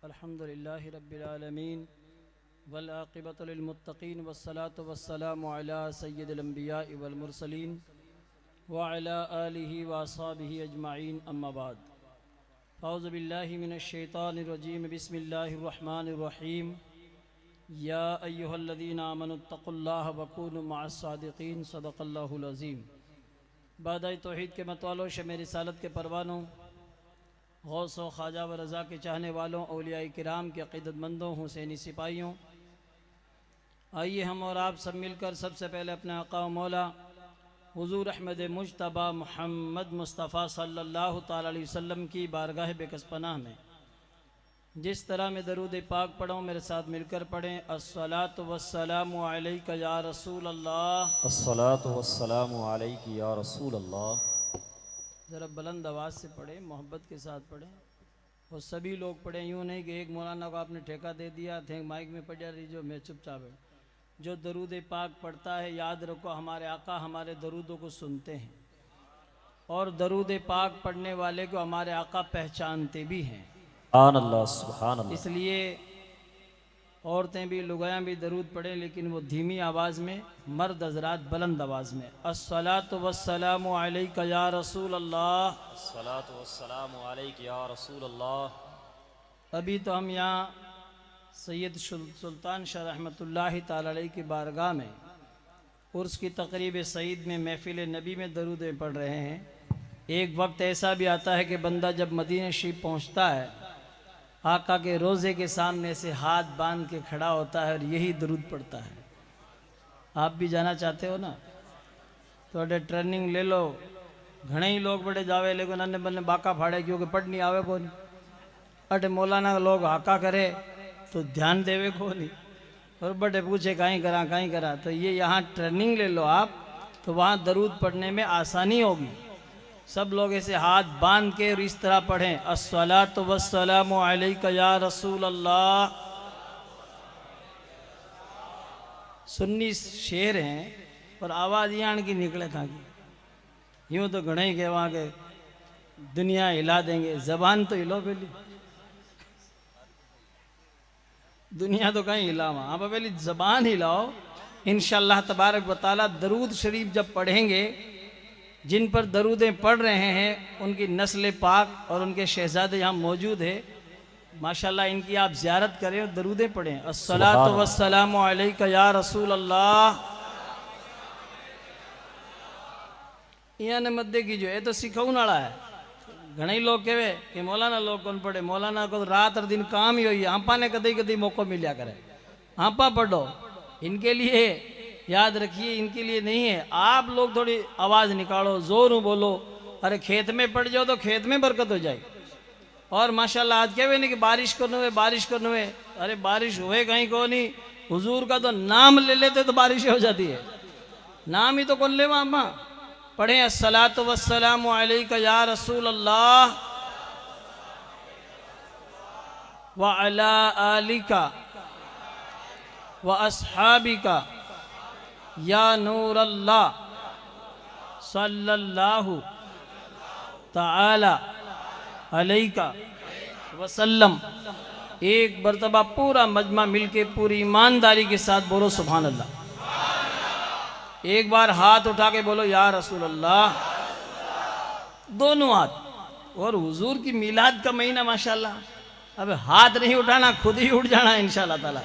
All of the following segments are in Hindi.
अल्हम्दुलिल्लाहि रब्बिल आलमीन वल आक़िबतु लिल मुत्तक़ीन वस्सलातु वस्सलामु अला सय्यिदिल अंबियाइ वल मुरसलीन व अला आलिहि व अस्हाबिहि अजमाइन अम्मा बाद फ़अऊज़ु बिल्लाहि मिनश शैतानिर रजीम बिस्मिल्लाहिर रहमानिर रहीम या अय्युहल्लज़ीना आमनुत्तक़ुल्लाह व कूनू मअस सादिक़ीन सदक़ल्लाहुल अज़ीम। बादाए तौहीद के मतवालों शमे रिसालत के परवानों गौस व ख्वाजा व रज़ा के चाहने वालों औलियाए किराम के अक़ीदतमंदों हुसैनी सिपाहियों, आइए हम और आप सब मिलकर सबसे पहले अपने आका व मौला हुज़ूर अहमद मुज्तबा मुहम्मद मुस्तफ़ा सल्लल्लाहु ताला अलैहि वसल्लम की बारगाह बेकस पनाह में जिस तरह में दरूद पाक पढ़ो मेरे साथ मिलकर पढ़ें। अस्सलातु वस्सलामु अलैका या रसूल अल्लाह, अस्सलातु वस्सलामु अलैका या रसूल अल्लाह। ज़रा बुलंद आवाज़ से पढ़ें, मोहब्बत के साथ पढ़ें और सभी लोग पढ़ें। यूँ नहीं कि एक मौलाना को आपने ठेका दे दिया थे माइक में पढ़ रही जो मैं चुपचाप है। जो दरूद पाक पढ़ता है याद रखो हमारे आका हमारे दरूदों को सुनते हैं और दरूद पाक पढ़ने वाले को हमारे आका पहचानते भी हैं। सुभान अल्लाह, सुभान अल्लाह। इसलिए औरतें भी लुगायाँ भी दरूद पढ़ें लेकिन वो धीमी आवाज़ में, मर्द हज़रात बुलंद आवाज़ में। अस्सलातु वस्सलामु अलैका या रसूल अल्लाह, अस्सलातु वस्सलामु अलैका या रसूल अल्लाह। अभी तो हम यहाँ सैयद सुल्तान शाह रहमतुल्लाहि ताला अलैहि की बारगाह में उर्स की तकरीब सईद में महफिल नबी में दरूदें पढ़ रहे हैं। एक वक्त ऐसा भी आता है कि बंदा जब मदीना शरीफ पहुँचता है आका के रोज़े के सामने से हाथ बांध के खड़ा होता है और यही दरूद पढ़ता है। आप भी जाना चाहते हो ना तो अडे ट्रेनिंग ले लो। घणे ही लोग बड़े जावे लेकिन अन्य बन्ने बाका फाड़े क्योंकि पढ़ नहीं आवे को नहीं। अटे मौलाना लोग हाका करे तो ध्यान देवे को नहीं और बड़े पूछे कहीं करा तो ये यहाँ ट्रेनिंग ले लो आप तो वहाँ दरूद पढ़ने में आसानी होगी। सब लोग ऐसे हाथ बांध के और इस तरह पढ़ें। अस्सलातु वस्सलामु अलैका या रसूल अल्लाह। सुन्नी शेर हैं और आवाज़ यहाँ की निकले था कि यूँ तो घणे ही के वहाँ के दुनिया हिला देंगे। जबान तो हिलो पहली, दुनिया तो कहीं हिला वहाँ, आप पहली जबान हिलाओ। इंशाअल्लाह तबारक व तआला दरूद शरीफ जब पढ़ेंगे जिन पर दरूदें पढ़ रहे हैं उनकी नस्ल पाक और उनके शहजादे यहाँ मौजूद है। माशाल्लाह इनकी आप ज़ियारत करें और दरूदें पढ़ें। अस्सलातु वस्सलामु अलैका या रसूल अल्लाह। यहाँ ने मत देखी जो ये तो सिखाऊन वाला है। घणे लोग कहे कि मौलाना लोग कौन पढ़े, मौलाना को रात और दिन काम ही हो। आपा ने कदी कदी मौका मिला करे आपा पढ़ो। इनके लिए याद रखिए, इनके लिए नहीं है। आप लोग थोड़ी आवाज़ निकालो, जोर बोलो। अरे खेत में पड़ जाओ तो खेत में बरकत हो जाए। और माशाल्लाह आज कहे नहीं कि बारिश करने हुए बारिश करने हुए। अरे बारिश हुए कहीं को नहीं, हुजूर का तो नाम ले लेते तो बारिश हो जाती है। नाम ही तो कौन ले मामा पढ़े। अस्सलातु वस्सलामु अलैका या रसूल अल्लाह व अला आलिका व अस्हाबिका या नूर अल्लाह सल्लल्लाहु ताला अलैका वसल्लम। एक मरतबा पूरा मजमा मिलके पूरी ईमानदारी के साथ बोलो सुभान अल्लाह। एक बार हाथ उठा के बोलो या रसूल अल्लाह, दोनों हाथ। और हुजूर की मिलाद का महीना माशाल्लाह, अब हाथ नहीं उठाना खुद ही उठ जाना इंशाअल्लाह ताला।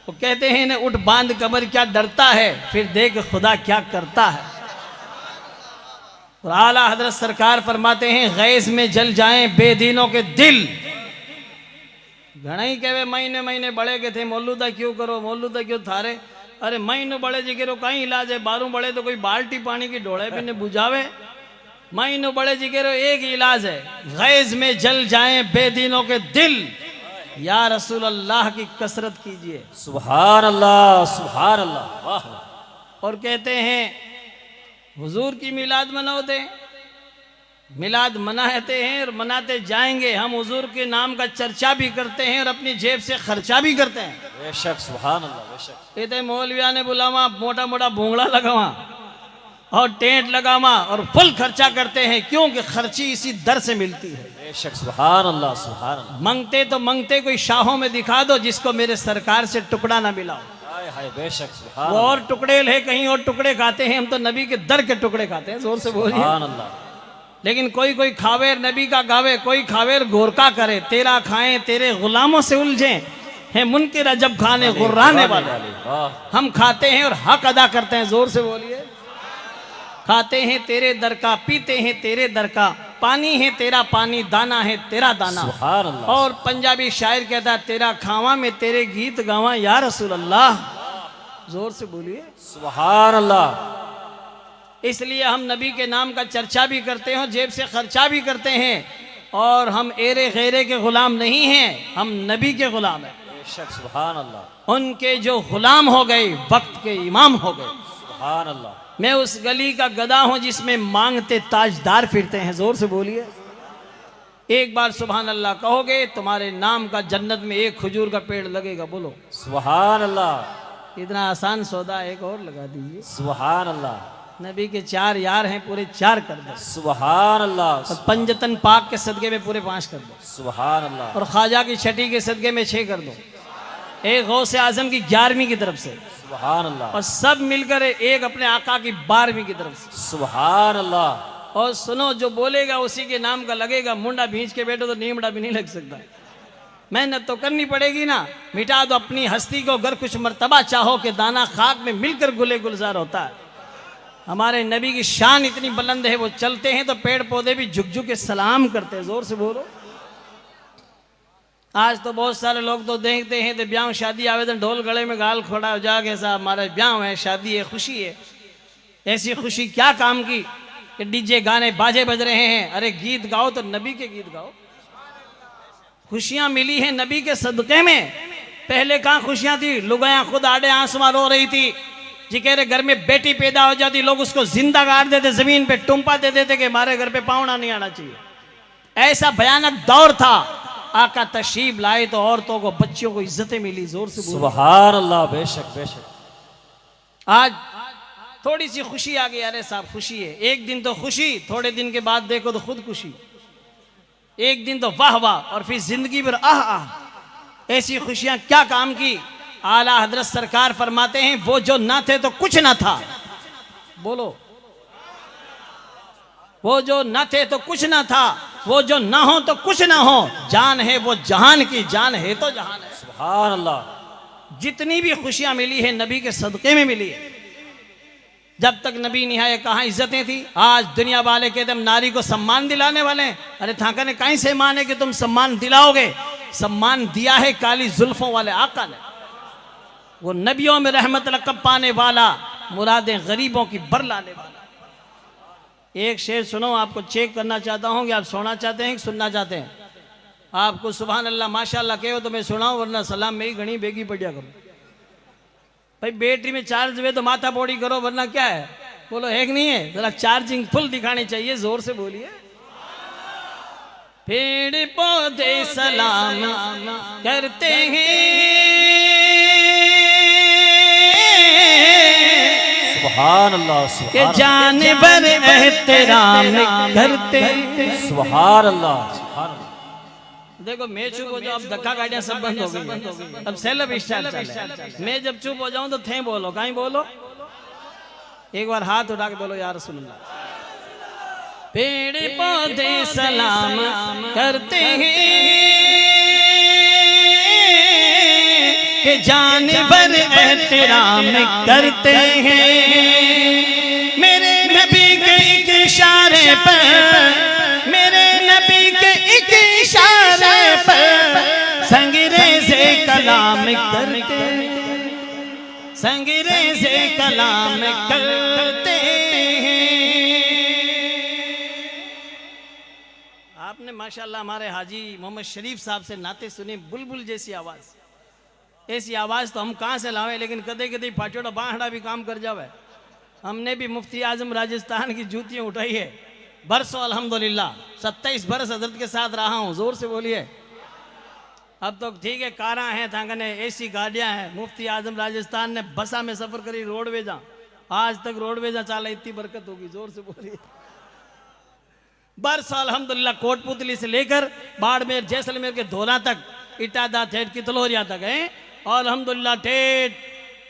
वो कहते हैं ना उठ बांध कमर क्या डरता है, फिर देख खुदा क्या करता है। और आला हजरत सरकार फरमाते हैं गैस में जल जाएं बेदीनों के दिल। घणे ही कहे महीने महीने बड़े के थे मौलूदा क्यों करो, मौलूदा क्यों थारे। अरे महीनों बड़े जी करो कहीं इलाज है, बारू बड़े तो कोई बाल्टी पानी की ढोड़े भी ने बुझावे। महीनों बड़े जी करो एक ही इलाज है, गैस में जल जाएं बेदीनों के दिल। या रसूल अल्लाह की कसरत कीजिए। सुभान अल्लाह, सुभान अल्लाह। वाह। और कहते हैं हुजूर की मिलाद मनाते, मिलाद मनाते हैं और मनाते जाएंगे। हम हुजूर के नाम का चर्चा भी करते हैं और अपनी जेब से खर्चा भी करते हैं। बेशक, सुभान अल्लाह, बेशक। कहते मौलविया ने बुलावा मोटा मोटा भूंगड़ा लगावा और टेंट लगावा और फुल खर्चा करते हैं क्योंकि खर्ची इसी दर से मिलती है। बेशक सुभान अल्लाह सुभान अल्लाह। मांगते तो मांगते कोई शाहों में दिखा दो जिसको मेरे सरकार से टुकड़ा ना मिला हो। हाय हाय बेशक सुभान वो और टुकड़े ले कहीं और टुकड़े खाते हैं, हम तो नबी के दर के टुकड़े खाते हैं। जोर से बोलिए सुभान अल्लाह। लेकिन कोई कोई खावेर नबी का गावे, कोई खावेर गोरका करे। तेरा खाएं तेरे गुलामों से उलझे हैं मुनकिर अजब खाने गुर्राने वाले। वाह हम खाते हैं और हक अदा करते हैं। जोर से बोलिए खाते हैं तेरे दर का, पीते हैं तेरे दर का, पानी है तेरा पानी, दाना है तेरा दाना। सुभान अल्लाह। और पंजाबी शायर कहता है तेरा खावा में तेरे गीत गावा या रसूल अल्लाह। जोर से बोलिए सुभान अल्लाह। इसलिए हम नबी के नाम का चर्चा भी करते हैं, जेब से खर्चा भी करते हैं। और हम एरे गैरे के गुलाम नहीं हैं, हम नबी के गुलाम हैं। बेशक सुभान अल्लाह। उनके जो गुलाम हो गए वक्त के इमाम हो गए। सुभान अल्लाह। मैं उस गली का गधा हूं जिसमें मांगते ताजदार फिरते हैं। जोर से बोलिए एक बार सुभान अल्लाह कहोगे तुम्हारे नाम का जन्नत में एक खजूर का पेड़ लगेगा। बोलो सुभान अल्लाह। इतना आसान सौदा एक और लगा दीजिए। सुभान अल्लाह। नबी के 4 यार हैं, पूरे 4 कर दो। सुभान अल्लाह। और पंजतन पाक के सदके में पूरे 5 कर दो। सुभान अल्लाह। और ख्वाजा की छठी के सदके में 6 कर दो। एक गौसे आजम की 11वीं की तरफ से, सुभान अल्लाह। और सब मिलकर एक अपने आका की 12वीं की तरफ से। सुभान अल्लाह। और सुनो जो बोलेगा उसी के नाम का लगेगा। मुंडा भींच के बैठो तो नीमड़ा भी नहीं लग सकता। मेहनत तो करनी पड़ेगी ना। मिटा दो अपनी हस्ती को अगर कुछ मर्तबा चाहो कि दाना खाक में मिलकर गुले गुलजार होता है। हमारे नबी की शान इतनी बुलंद है, वो चलते हैं तो पेड़ पौधे भी झुक झुक के सलाम करते हैं। जोर से बोलो। आज तो बहुत सारे लोग तो देखते हैं तो ब्याह शादी आवेदन ढोल गले में गाल खोड़ा हो जाके साहब हमारा ब्याह है, शादी है, खुशी है। ऐसी खुशी क्या काम की कि डीजे गाने बाजे बज रहे हैं। अरे गीत गाओ तो नबी के गीत गाओ। खुशियां मिली हैं नबी के सदक़े में। पहले कहाँ खुशियां थी? लुगायां खुद आड़े आंसुआ रो रही थी जी कह रहे घर में बेटी पैदा हो जाती लोग उसको जिंदा गाड़ देते, जमीन पे टुम्पा दे देते कि हमारे घर पे पावना नहीं आना चाहिए। ऐसा भयानक दौर था। आका तशरीफ लाए तो औरतों को बच्चियों को इज्जतें मिली। जोर से बोलो सुभान अल्लाह। बेशक बेशक। आज थोड़ी सी खुशी आ गई। अरे साहब खुशी है, एक दिन तो खुशी, थोड़े दिन के बाद देखो तो खुद खुशी। एक दिन तो वाह वाह और फिर जिंदगी भर आह आह। ऐसी खुशियां क्या काम की। आला हजरत सरकार फरमाते हैं वो जो ना थे तो कुछ ना था। बोलो वो जो ना थे तो कुछ ना था, वो जो ना हो तो कुछ ना हो। जान है वो जहान की, जान है तो जहान है। सुभान अल्लाह। जितनी भी खुशियां मिली है नबी के सदक़े में मिली है। जब तक नबी नहीं आए कहाँ इज्जतें थी। आज दुनिया वाले कहते हम नारी को सम्मान दिलाने वाले हैं। अरे थाका ने कहीं से माने कि तुम सम्मान दिलाओगे। सम्मान दिया है काली जुल्फों वाले आका ने। वो नबियों में रहमत लक़ब पाने वाला, मुरादें गरीबों की बर लाने वाला। एक शेर सुनो, आपको चेक करना चाहता हूँ कि आप सुनना चाहते हैं कि सुनना चाहते हैं। आपको सुभान अल्लाह माशाअल्लाह कहो तो मैं सुनाऊं, वरना सलाम में ही घनी बेगी बढ़िया करो। भाई बैटरी में चार्ज हुए तो माथा बोड़ी करो, वरना क्या है। बोलो है कि नहीं है? जरा चार्जिंग फुल दिखानी चाहिए। जोर से बोलिए। पेड़ पौधे सलाम करते हैं, सुभान अल्लाह। के जानवर एहतराम करते हैं। सुभान अल्लाह। सुभान अल्लाह। देखो मैं चुप हो जाऊं, अब धक्का गाड़ियां सब बंद हो गई। अब सेलब स्टाइल चल रहा है। मैं जब चुप हो जाऊं तो थे बोलो, कहीं बोलो। एक बार हाथ उठा के बोलो या रसूल अल्लाह। पेड़ पौधे सलाम करते हैं, के जानवर एहतराम करते हैं। मेरे नबी के एक इशारे पर, मेरे नबी के एक इशारे पर संगरेज़े कलाम करते, संगरेज़े कलाम करते हैं। आपने माशाल्लाह हमारे हाजी मोहम्मद शरीफ साहब से नाते सुने। बुलबुल जैसी आवाज़। ऐसी आवाज़ तो हम कहाँ से लावे, लेकिन कदे कदे फाटोड़ा बाहड़ा भी काम कर जावे। हमने भी मुफ्ती आजम राजस्थान की जूतियाँ उठाई है बरसों अल्हम्दुलिल्लाह। 27 बरस हजरत के साथ रहा हूँ। जोर से बोलिए। अब तो ठीक है कारा हैं, थांगने ऐसी गाड़ियाँ हैं। मुफ्ती आजम राजस्थान ने बसा में सफ़र करी रोडवेजा। आज तक रोडवेजा चाला, इतनी बरकत होगी। जोर से बोलिए। बरस अल्हम्दुलिल्लाह कोटपुतली से लेकर बाड़मेर जैसलमेर के धोला तक, इटादा ठेठ कितलोरिया तक है, और अल्हम्दुलिल्लाह ठेठ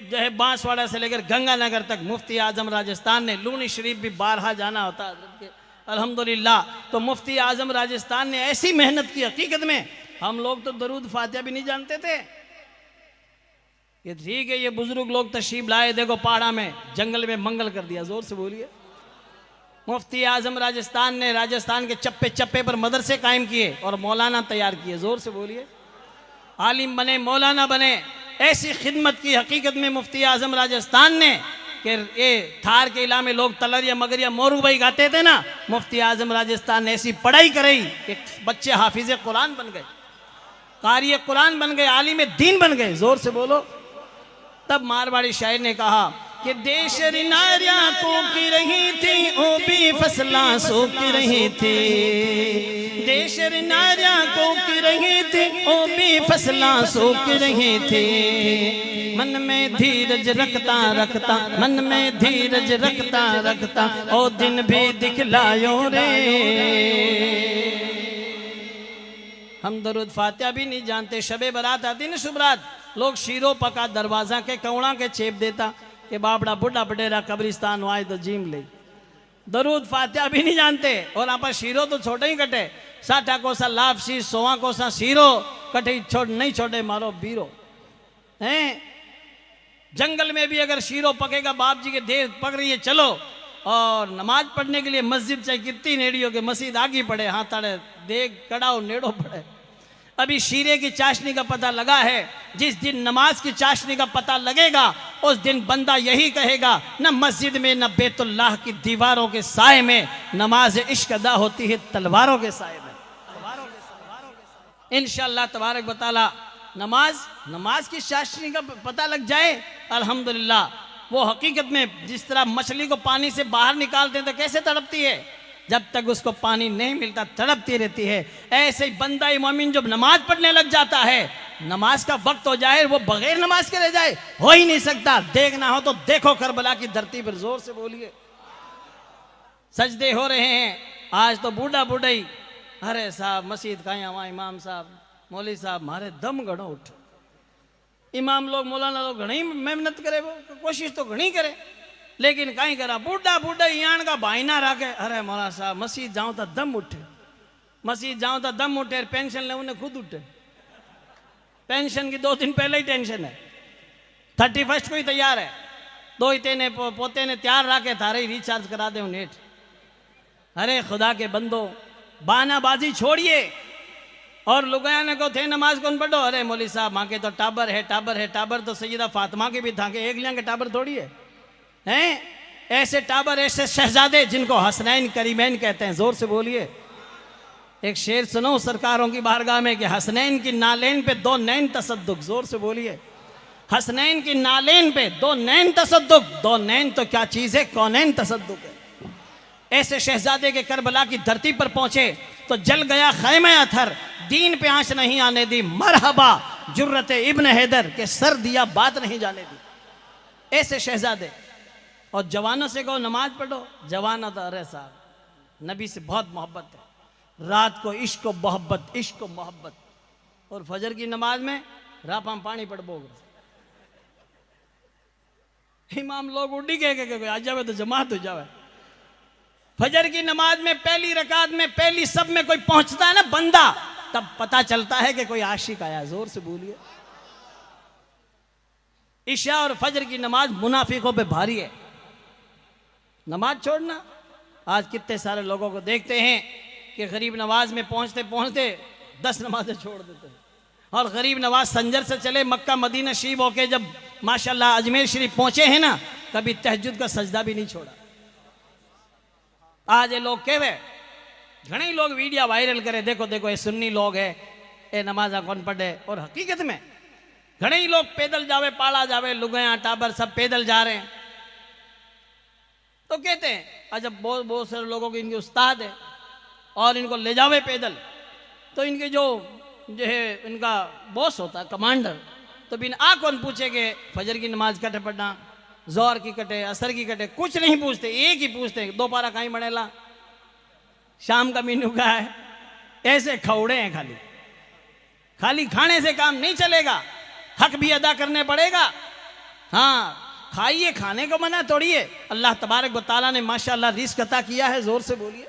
जो है बांसवाड़ा से लेकर गंगानगर तक मुफ्ती आजम राजस्थान ने, लूनी शरीफ भी बारहा जाना होता है अल्हम्दुलिल्लाह। तो मुफ्ती आजम राजस्थान ने ऐसी मेहनत की, हकीकत में हम लोग तो दरूद फातिहा भी नहीं जानते थे। ये ठीक है, ये बुजुर्ग लोग तशरीफ लाए, देखो पहाड़ा में जंगल में मंगल कर दिया, जोर से बोलिए। मुफ्ती आजम राजस्थान ने राजस्थान के चप्पे चप्पे पर मदरसे कायम किए और मौलाना तैयार किए, जोर से बोलिए। आलिम बने, मौलाना बने, ऐसी खिदमत की हकीकत में मुफ्ती आजम राजस्थान ने कि ये थार के इलाके में लोग तलरिया मगरिया मोरू भाई गाते थे ना, मुफ्ती आजम राजस्थान ने ऐसी पढ़ाई कराई कि बच्चे हाफिज कुरान बन गए, कारी कुरान बन गए, आलिम दीन बन गए, जोर से बोलो। तब मारवाड़ी शायर ने कहा कि देश नारिया को की रही थी, ओ भी फसला सो की रही थी, देश नारिया को की रही थी, ओ भी फसला सो की रही थी, मन में धीरज रखता रखता, मन में धीरज रखता रखता, ओ दिन भी दिखलायो रे। हम दरूद फातिहा भी नहीं जानते, शबे बरात आती न शुभरात, लोग शीरो पका दरवाजा के कौड़ा के चेप देता कि बापड़ा बुढ़ा बडेरा कब्रिस्तान आए तो जीम ले, दरूद फातिहा भी नहीं जानते। और आप शीरो तो छोटे ही कटे, 60 कोसा लापसी 100 कोसा शीरो कटे छोड़ नहीं छोड़े मारो बीरो हैं। जंगल में भी अगर शीरो पकेगा, बाप जी के देह पक रही है, चलो और नमाज पढ़ने के लिए मस्जिद चाहे कितनी नेड़ी हो के मस्जिद आगे पड़े, हाँ ताड़े देख कड़ाओ नेड़ो पड़े। अभी शीरे की चाशनी का पता लगा है, जिस दिन नमाज की चाशनी का पता लगेगा उस दिन बंदा यही कहेगा, न मस्जिद में न बैतुल्लाह की दीवारों के साए में नमाज इश्क अदा होती है तलवारों के साए में। इंशाअल्लाह तबारक व तआला नमाज की चाशनी का पता लग जाए, अल्हम्दुलिल्लाह। वो हकीकत में जिस तरह मछली को पानी से बाहर निकालते हैं तो कैसे तड़पती है, जब तक उसको पानी नहीं मिलता तड़पती रहती है, ऐसे ही बंदा मोमिन जब नमाज पढ़ने लग जाता है, नमाज का वक्त हो जाए वो बगैर नमाज के रह जाए, हो ही नहीं सकता। देखना हो तो देखो करबला की धरती पर, जोर से बोलिए। सजदे हो रहे हैं आज तो बूढ़ा बूढ़ी, अरे साहब मस्जिद खाया वहाँ इमाम साहब मौली साहब मारे दम घड़ो उठ। इमाम लोग मौलाना लोग घनी मेहनत करे, कोशिश तो घनी करे, लेकिन कहीं करा बूढ़ा बूढ़ा यान का भाईना रखे, अरे मौला साहब मस्जिद जाऊं तो दम उठे, मस्जिद जाऊं तो दम उठे, पेंशन ले उन्हें खुद उठे। पेंशन की 2 दिन पहले ही टेंशन है, 31 को ही तैयार है, 2 ही तेने पोते ने तैयार रखे, थारे रिचार्ज करा दे नेट। अरे खुदा के बंदो, बानाबाजी छोड़िए और लुगायाने को थे नमाज कौन पढ़ो, अरे मौली साहब माँ के तो टाबर है, टाबर है, टाबर तो सैयदा फातिमा के भी था के, एक लिया के टाबर थोड़ी है हैं। ऐसे टाबर, ऐसे शहजादे जिनको हसनैन करीमैन कहते हैं, जोर से बोलिए। एक शेर सुनो सरकारों की बारगाह में कि हसनैन की नालेन पे 2 नैन तसद्दुक, जोर से बोलिए। हसनैन की नालेन पे 2 नैन तसद्दुक, 2 नैन तो क्या चीज है, कौनैन तसद्दुक है। ऐसे शहजादे के करबला की धरती पर पहुंचे तो जल गया खैमे अथर, दीन पे आंच नहीं आने दी, मरहबा जुर्रत इब्न हैदर के सर दिया बात नहीं जाने दी। ऐसे शहजादे। और जवानों से कहो नमाज पढ़ो, जवाना तो अरे साहब नबी से बहुत मोहब्बत है, रात को इश्क व मोहब्बत, इश्क व मोहब्बत। और फजर की नमाज में रापाम पानी पड़बोग, इमाम लोग उड़ी के आ जावे तो जमात हो जावे। फजर की नमाज में पहली रकात में पहली सब में कोई पहुंचता है ना बंदा, तब पता चलता है कि कोई आशिक आया, जोर से बोलिए। इशा और फजर की नमाज मुनाफिकों पे भारी है, नमाज छोड़ना। आज कितने सारे लोगों को देखते हैं कि गरीब नवाज में पहुंचते पहुंचते 10 नमाजें छोड़ देते हैं, और गरीब नवाज संजर से चले मक्का मदीना शरीफ होके जब माशाल्लाह अजमेर शरीफ पहुंचे हैं ना, कभी तहज्जुद का सजदा भी नहीं छोड़ा। आज ये लोग कहवे, घने लोग वीडियो वायरल करे, देखो देखो ये सुन्नी लोग है, ये नमाजा कौन पढ़े। और हकीकत में घने ही लोग पैदल जावे, पाला जावे, लुगाया टाबर सब पैदल जा रहे हैं। तो कहते हैं अच्छा बहुत सारे लोगों के इनके उस्ताद है और इनको ले जावे पैदल, तो इनके जो है इनका बॉस होता है कमांडर, तो बिन आ कौन पूछे कि फजर की नमाज कटे पढ़ना, जोहर की कटे, असर की कटे, कुछ नहीं पूछते, एक ही पूछते 2 पारा कहीं बनेला। शाम का मेन्यू क्या है, ऐसे खौड़े हैं खाली। खाली खाने से काम नहीं चलेगा, हक भी अदा करने पड़ेगा। हाँ खाइए, खाने को मना तोड़िए। अल्लाह तबारक व तआला ने माशाअल्लाह रिस्क अता किया है, जोर से बोलिए।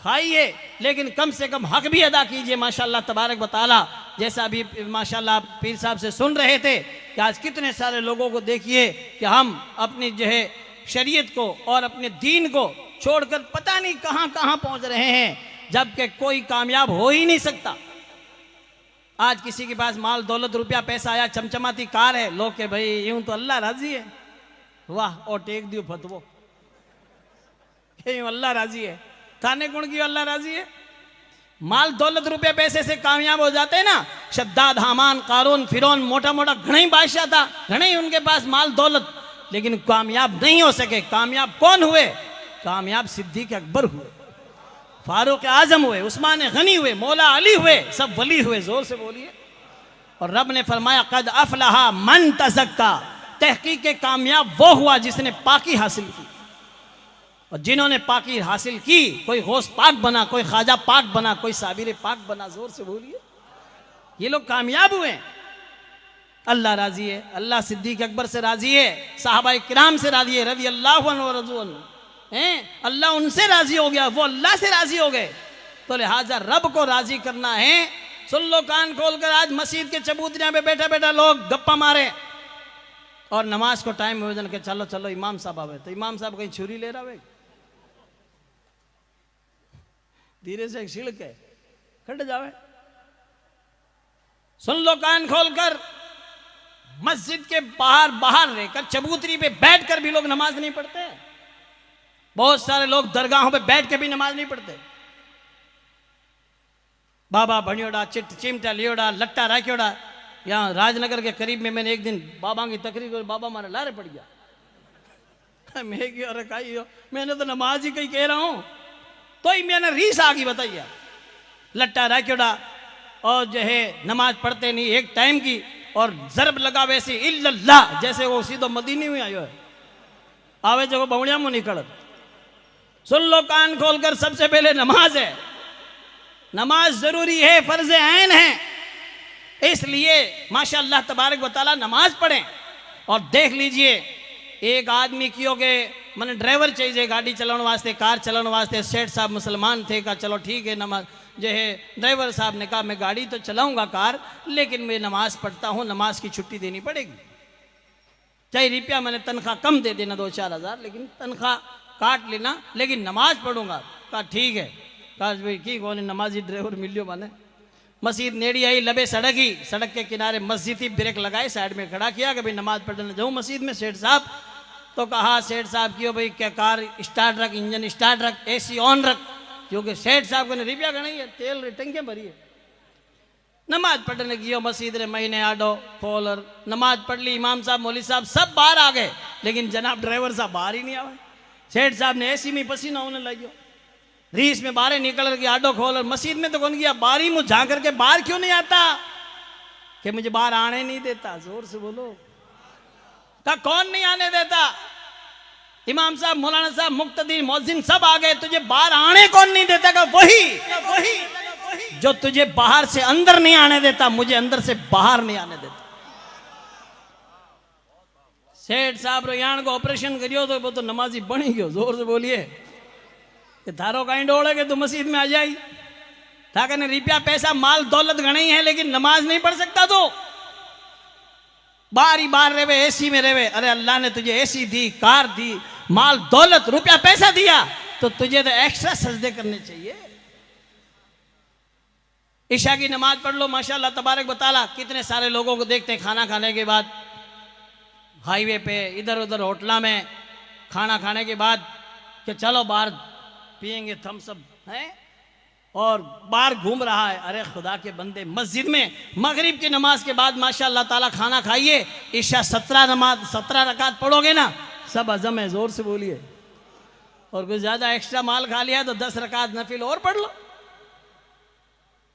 खाइए लेकिन कम से कम हक भी अदा कीजिए माशाअल्लाह तबारक व तआला। जैसा अभी माशाअल्लाह पीर साहब से सुन रहे थे कि आज कितने सारे लोगों को देखिए कि हम अपनी जो है शरीयत को और अपने दीन को छोड़कर पता नहीं कहां कहां पहुंच रहे हैं, जबकि कोई कामयाब हो ही नहीं सकता। आज किसी के पास माल दौलत रुपया पैसा आया, चमचमाती कार है, लोग के भाई यूं तो अल्लाह राजी है, वाह और टेक दियो फतवो यूं अल्लाह राजी है, खाने गुण की अल्लाह राजी है। माल दौलत रुपया पैसे से कामयाब हो जाते हैं ना। शद्दाद, हामान, कारून, फिरौन, मोटा मोटा घना ही बादशाह था, घना ही उनके पास माल दौलत, लेकिन कामयाब नहीं हो सके। कामयाब कौन हुए? कामयाब सिद्दीक अकबर हुए, फारूक आजम हुए, उस्मान गनी हुए, मौला अली हुए, सब वली हुए। जोर से बोलिए। और रब ने फरमाया कद अफलहा मन तज़क्का, तहकीक के कामयाब वो हुआ जिसने पाकी हासिल की। और जिन्होंने पाकी हासिल की, कोई गौस पाक बना, कोई ख्वाजा पाक बना, कोई साबिर पाक बना। जोर से बोलिए। ये लोग कामयाब हुए। अल्लाह राजी है, अल्लाह सिद्दीक अकबर से राजी है, साहबा किराम से राजी है, रज़ी अल्लाहु अन्हु व रज़ू अन्हु हैं। अल्लाह उनसे राजी हो गया, वो अल्लाह से राजी हो गए। तो लिहाजा रब को राजी करना है। सुन लो कान खोलकर, आज मस्जिद के चबूतरियां पे बैठा बैठा लोग गप्पा मारे और नमाज को टाइम हो के चलो चलो इमाम साहब आवे, तो इमाम साहब कहीं छुरी ले रहा है, धीरे से छिड़क के कट जावे। सुन लो कान खोलकर, मस्जिद के बाहर बाहर रहकर चबूतरी पे बैठकर भी लोग नमाज नहीं पढ़ते। बहुत सारे लोग दरगाहों पे बैठ के भी नमाज नहीं पढ़ते। बाबा भणियोड़ा, चिमटा लियोड़ा, लट्टा राखियोड़ा। यहाँ राजनगर के करीब में मैंने एक दिन बाबा की तकरीर कर, बाबा मारे लारे पड़ गया। मैं क्यों अरे कही हो, मैंने तो नमाज ही कहीं कह रहा हूं, तो ही मैंने रीस आ गई। बताइए, लट्टा राखियोड़ा और जो है नमाज पढ़ते नहीं एक टाइम की, और जरब लगा वैसे इल्लल्लाह, जैसे वो सीधो मदीने में आयो है, आवे जो बहुड़िया मुंह निकल। सुन लो कान खोलकर, सबसे पहले नमाज है। नमाज जरूरी है, फर्ज ऐन है, इसलिए माशाअल्लाह तबारक व तआला नमाज पढ़ें। और देख लीजिए, एक आदमी क्यों के मैंने ड्राइवर चाहिए गाड़ी चलाने वास्ते, कार चलाने वास्ते। सेठ साहब मुसलमान थे, कहा चलो ठीक है, नमाज जो है ड्राइवर साहब ने कहा मैं गाड़ी तो चलाऊंगा कार, लेकिन मैं नमाज पढ़ता हूँ, नमाज की छुट्टी देनी पड़ेगी। चाहे रुपया मैंने तनख्वाह कम दे देना 2-4 हज़ार, लेकिन तनख्वाह काट लेना, लेकिन नमाज पढ़ूंगा। कहा ठीक है। कहा भाई की कौन नमाजी ड्राइवर मिलियो माने। मस्जिद नेड़ी आई, लबे सड़क ही, सड़क के किनारे मस्जिद ही, ब्रेक लगाए, साइड में खड़ा किया कि भाई नमाज पढ़ने जाऊँ मस्जिद में। सेठ साहब तो कहा, सेठ साहब क्यों भाई, क्या कार स्टार्ट रख, इंजन स्टार्ट रख, एसी ऑन रख, क्योंकि सेठ साहब को रुपया का नहीं है, तेल टंकियाँ भरी है। नमाज पढ़ने की मस्जिद रे महीने आडो खोल, नमाज पढ़ ली, इमाम साहब मौली साहब सब बाहर आ गए, लेकिन जनाब ड्राइवर साहब बाहर ही नहीं आवे। सेठ साहब ने एसी में पसीना होने लगे, रीस में बाहर निकल के आडो खोल, मस्जिद में तो कौन गया, बाहर ही मुझ झांक करके बाहर क्यों नहीं आता, कि मुझे बाहर आने नहीं देता। जोर से बोलो। कहा कौन नहीं आने देता? इमाम साहब, मौलाना साहब, मुक्तदी, मौजिन सब आ गए, तुझे बाहर आने कौन नहीं देता? का वही जो तुझे बाहर से अंदर नहीं आने देता, मुझे अंदर से बाहर नहीं आने देता। सेठ साहब रोयान को ऑपरेशन करियो तो वो तो नमाजी बनी गयो। जोर से बोलिए। कि थारो कहीं डोड़े के तू मस्जिद में आ जाई, था कहने रुपया पैसा माल दौलत गणी है, लेकिन नमाज नहीं पढ़ सकता तो बार ही बार रेवे, एसी में रेवे। अरे अल्लाह ने तुझे एसी दी, कार दी, माल दौलत रुपया पैसा दिया, तो तुझे तो एक्स्ट्रा सजदे करने चाहिए। ईशा की नमाज पढ़ लो, माशाअल्लाह तबारक व तआला। कितने सारे लोगों को देखते हैं खाना खाने के बाद हाईवे पे, इधर उधर होटला में खाना खाने के बाद कि चलो बाहर पिएंगे थम्स अप है, और बाहर घूम रहा है। अरे खुदा के बंदे, मस्जिद में मगरिब की नमाज के बाद माशाअल्लाह ताला खाना खाइए, ईशा 17 रकात पढ़ोगे ना, सब हजम है। जोर से बोलिए। और कुछ ज्यादा एक्स्ट्रा माल खा लिया तो 10 रकात नफिल और पढ़ लो,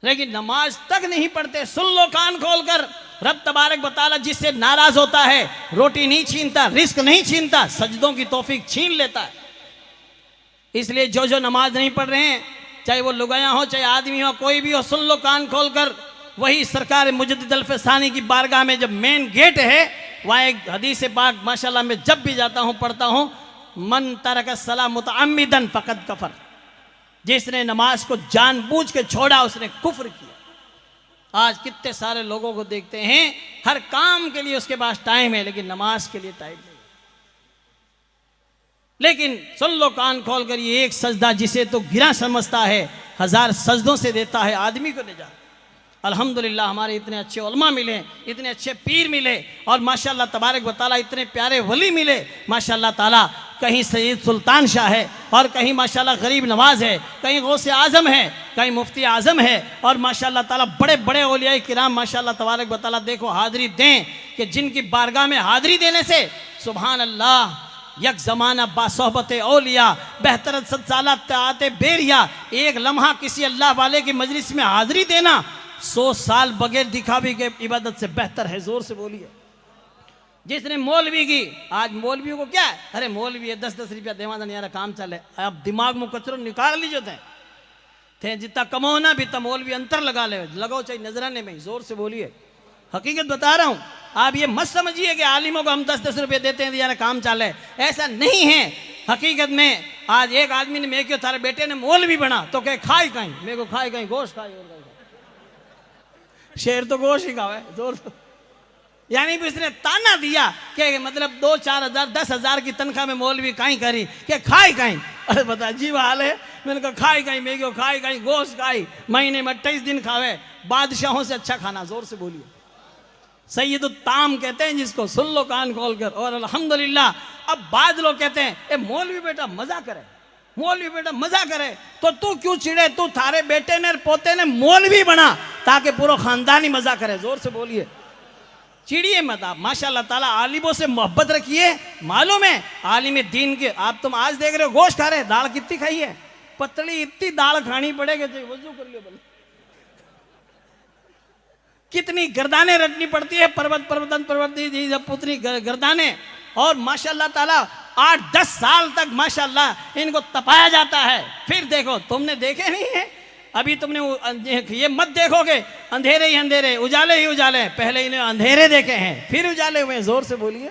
लेकिन नमाज तक नहीं पढ़ते। सुन लो कान खोलकर, रब तबारक व तआला जिससे नाराज होता है, रोटी नहीं छीनता, रिस्क नहीं छीनता, सजदों की तौफीक छीन लेता है। इसलिए जो जो नमाज नहीं पढ़ रहे हैं, चाहे वो लुगाया हो चाहे आदमी हो, कोई भी हो, सुन लो कान खोल कर। वही सरकार मुजद्दिद अल-फ़सानी की बारगाह में जब मेन गेट है, वहाँ एक हदीस पाक माशाल्लाह मैं जब भी जाता हूँ पढ़ता हूँ, मन तरक सला मुतअम्मिदन फ़क़द कफ़र, जिसने नमाज को जानबूझ के छोड़ा उसने कुफ्र किया। आज कितने सारे लोगों को देखते हैं, हर काम के लिए उसके पास टाइम है लेकिन नमाज के लिए टाइम नहीं। लेकिन सुन लो कान खोल कर, ये एक सजदा जिसे तो गिरा समझता है, 1000 सजदों से देता है आदमी को निजात। अल्हम्दुलिल्लाह हमारे इतने अच्छे उलमा मिले, इतने अच्छे पीर मिले, और माशाल्लाह तबारक व तआला इतने प्यारे वली मिले माशाल्लाह ताला। कहीं सैयद सुल्तान शाह है और कहीं माशाल्लाह गरीब नवाज है, कहीं गौसे आज़म है, कहीं मुफ्ती आज़म है, और माशाल्लाह ताला बड़े बड़े औलिया किराम माशाल्लाह तबारक व तआला देखो हाज़िरी दें कि जिनकी बारगाह में हाज़िरी देने से सुभान अल्लाह यक ज़माना बासोहबत औलिया बेहतर सत्साला ताते बेरिया, एक लम्हा किसी अल्लाह वाले की मजलिस में हाज़िरी देना 100 साल बगैर दिखावी के इबादत से बेहतर है। जोर से बोलिए। जिसने मौलवी की, आज मौलवियों को क्या है, अरे मौलवी है 10-10 रुपया देवा यार काम चले, अब दिमाग में कचरो निकाल लीजिए थे जितना कमाओ ना भी तो मौलवी अंतर लगा ले, लगाओ चाहे नजराने में। जोर से बोलिए। हकीकत बता रहा हूँ, आप ये मत समझिए कि आलिमों को हम 10-10 रुपये देते हैं यार काम चाले, ऐसा नहीं है। हकीकत में आज एक आदमी ने, मैं क्यों थारे बेटे ने मौलवी बना, तो कहे खाई कहीं, मेरे को खाई कहीं गोश्त खाई, और शेर तो गोश्त ही खावे जोर। यानी भी उसने ताना दिया कि मतलब 2-4 हज़ार 10 हज़ार की तनख्वाह में मौलवी काई करी कि खाई कहीं। अरे बता अजीब हाल है। मैंने कहा खाई कहीं, मैं क्यों खाई कहीं गोश्त खाई, महीने में 28 दिन खावे, बादशाहों से अच्छा खाना। जोर से बोलिए। सैयद ताम कहते हैं जिसको, सुन लो कान खोल कर। और अल्हम्दुलिल्लाह अब बाद लोग कहते हैं ए मौलवी बेटा मजा करे, मौलवी बेटा मजा करे, तो तू क्यों चिड़े, तू थारे बेटे ने पोते ने मौलवी बना ताकि पूरा खानदान ही मजा करे। जोर से बोलिए। चिड़िए मत आप, माशाल्लाह ताला आलिमों से मोहब्बत रखिए। मालूम है आलिम दीन के, आप तुम आज देख रहे हो गोश्त खा रहे, दाल कितनी खाई है, पतली इतनी दाल खानी पड़ेगी, वजू कर लियो बोले। कितनी गर्दाने रटनी पड़ती है, पर्वत पुत्री गर्दाने, और माशाल्लाह ताला 8-10 साल तक माशाल्लाह इनको तपाया जाता है। फिर देखो, तुमने देखे नहीं है अभी, तुमने ये मत देखोगे अंधेरे ही अंधेरे, उजाले ही उजाले, पहले इन्हें अंधेरे देखे हैं फिर उजाले हुए। जोर से बोलिए।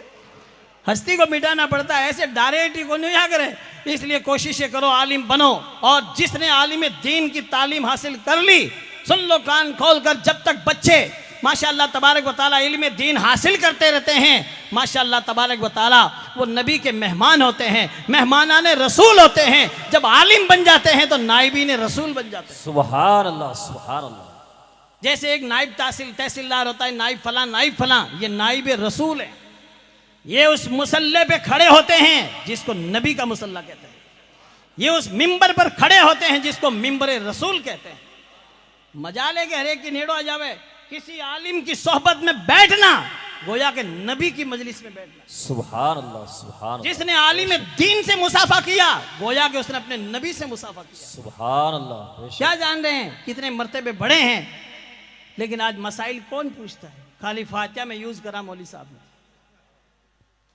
हस्ती को मिटाना पड़ता है, ऐसे डायरेक्ट को नहीं करे। इसलिए कोशिशें करो आलिम बनो, और जिसने आलिम दीन की तालीम हासिल कर ली, सुन लो कान खोल कर, जब तक बच्चे माशाल्लाह तबारक व तआला इल्म दीन हासिल करते रहते हैं, माशाल्लाह तबारक व तआला वो नबी के मेहमान होते हैं, मेहमानाने रसूल होते हैं। जब आलिम बन जाते हैं तो नाइबीन रसूल बन जाते हैं। सुभान अल्लाह, सुभान अल्लाह। जैसे एक नाइब तहसीलदार होता है, नाइब फलां, ये नाइब रसूल है। ये उस मुसल्ले पे खड़े होते हैं जिसको नबी का मुसल्ला कहते हैं, ये उस मिंबर पर खड़े होते हैं जिसको मिंबर रसूल कहते हैं। मजा ले के हर एक की नेड़ो आ जावे, किसी आलिम की सोहबत में बैठना गोया के नबी की मजलिस में बैठना। सुभान अल्लाह, सुभान अल्लाह। जिसने आलिम दीन से मुसाफा किया गोया के उसने अपने नबी से मुसाफा किया। सुभान अल्लाह। क्या जान रहे हैं कितने मर्तबे बड़े हैं, लेकिन आज मसाइल कौन पूछता है, खाली फातिहा में यूज करा मौली साहब ने।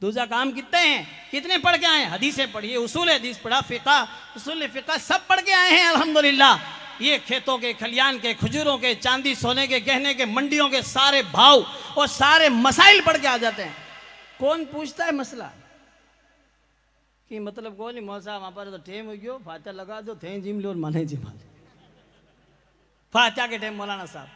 दूसरा काम कितने हैं, कितने पढ़ के आए हैं, हदीसें पढ़िए, उसूल हदीस पढ़ा, फिका, उसूल फिका सब पढ़ के आए हैं अल्हम्दुलिल्लाह। ये खेतों के, खलियान के, खजूरों के, चांदी सोने के, गहने के, मंडियों के सारे भाव और सारे मसाइल पढ़ के आ जाते हैं। कौन पूछता है मसला कि मतलब कौन नहीं, मौसा वहां पर तो टेम हो गयो, फातिहा लगा दो, थे जिम लो और माने जिम ले। फातिहा के टेम मौलाना साहब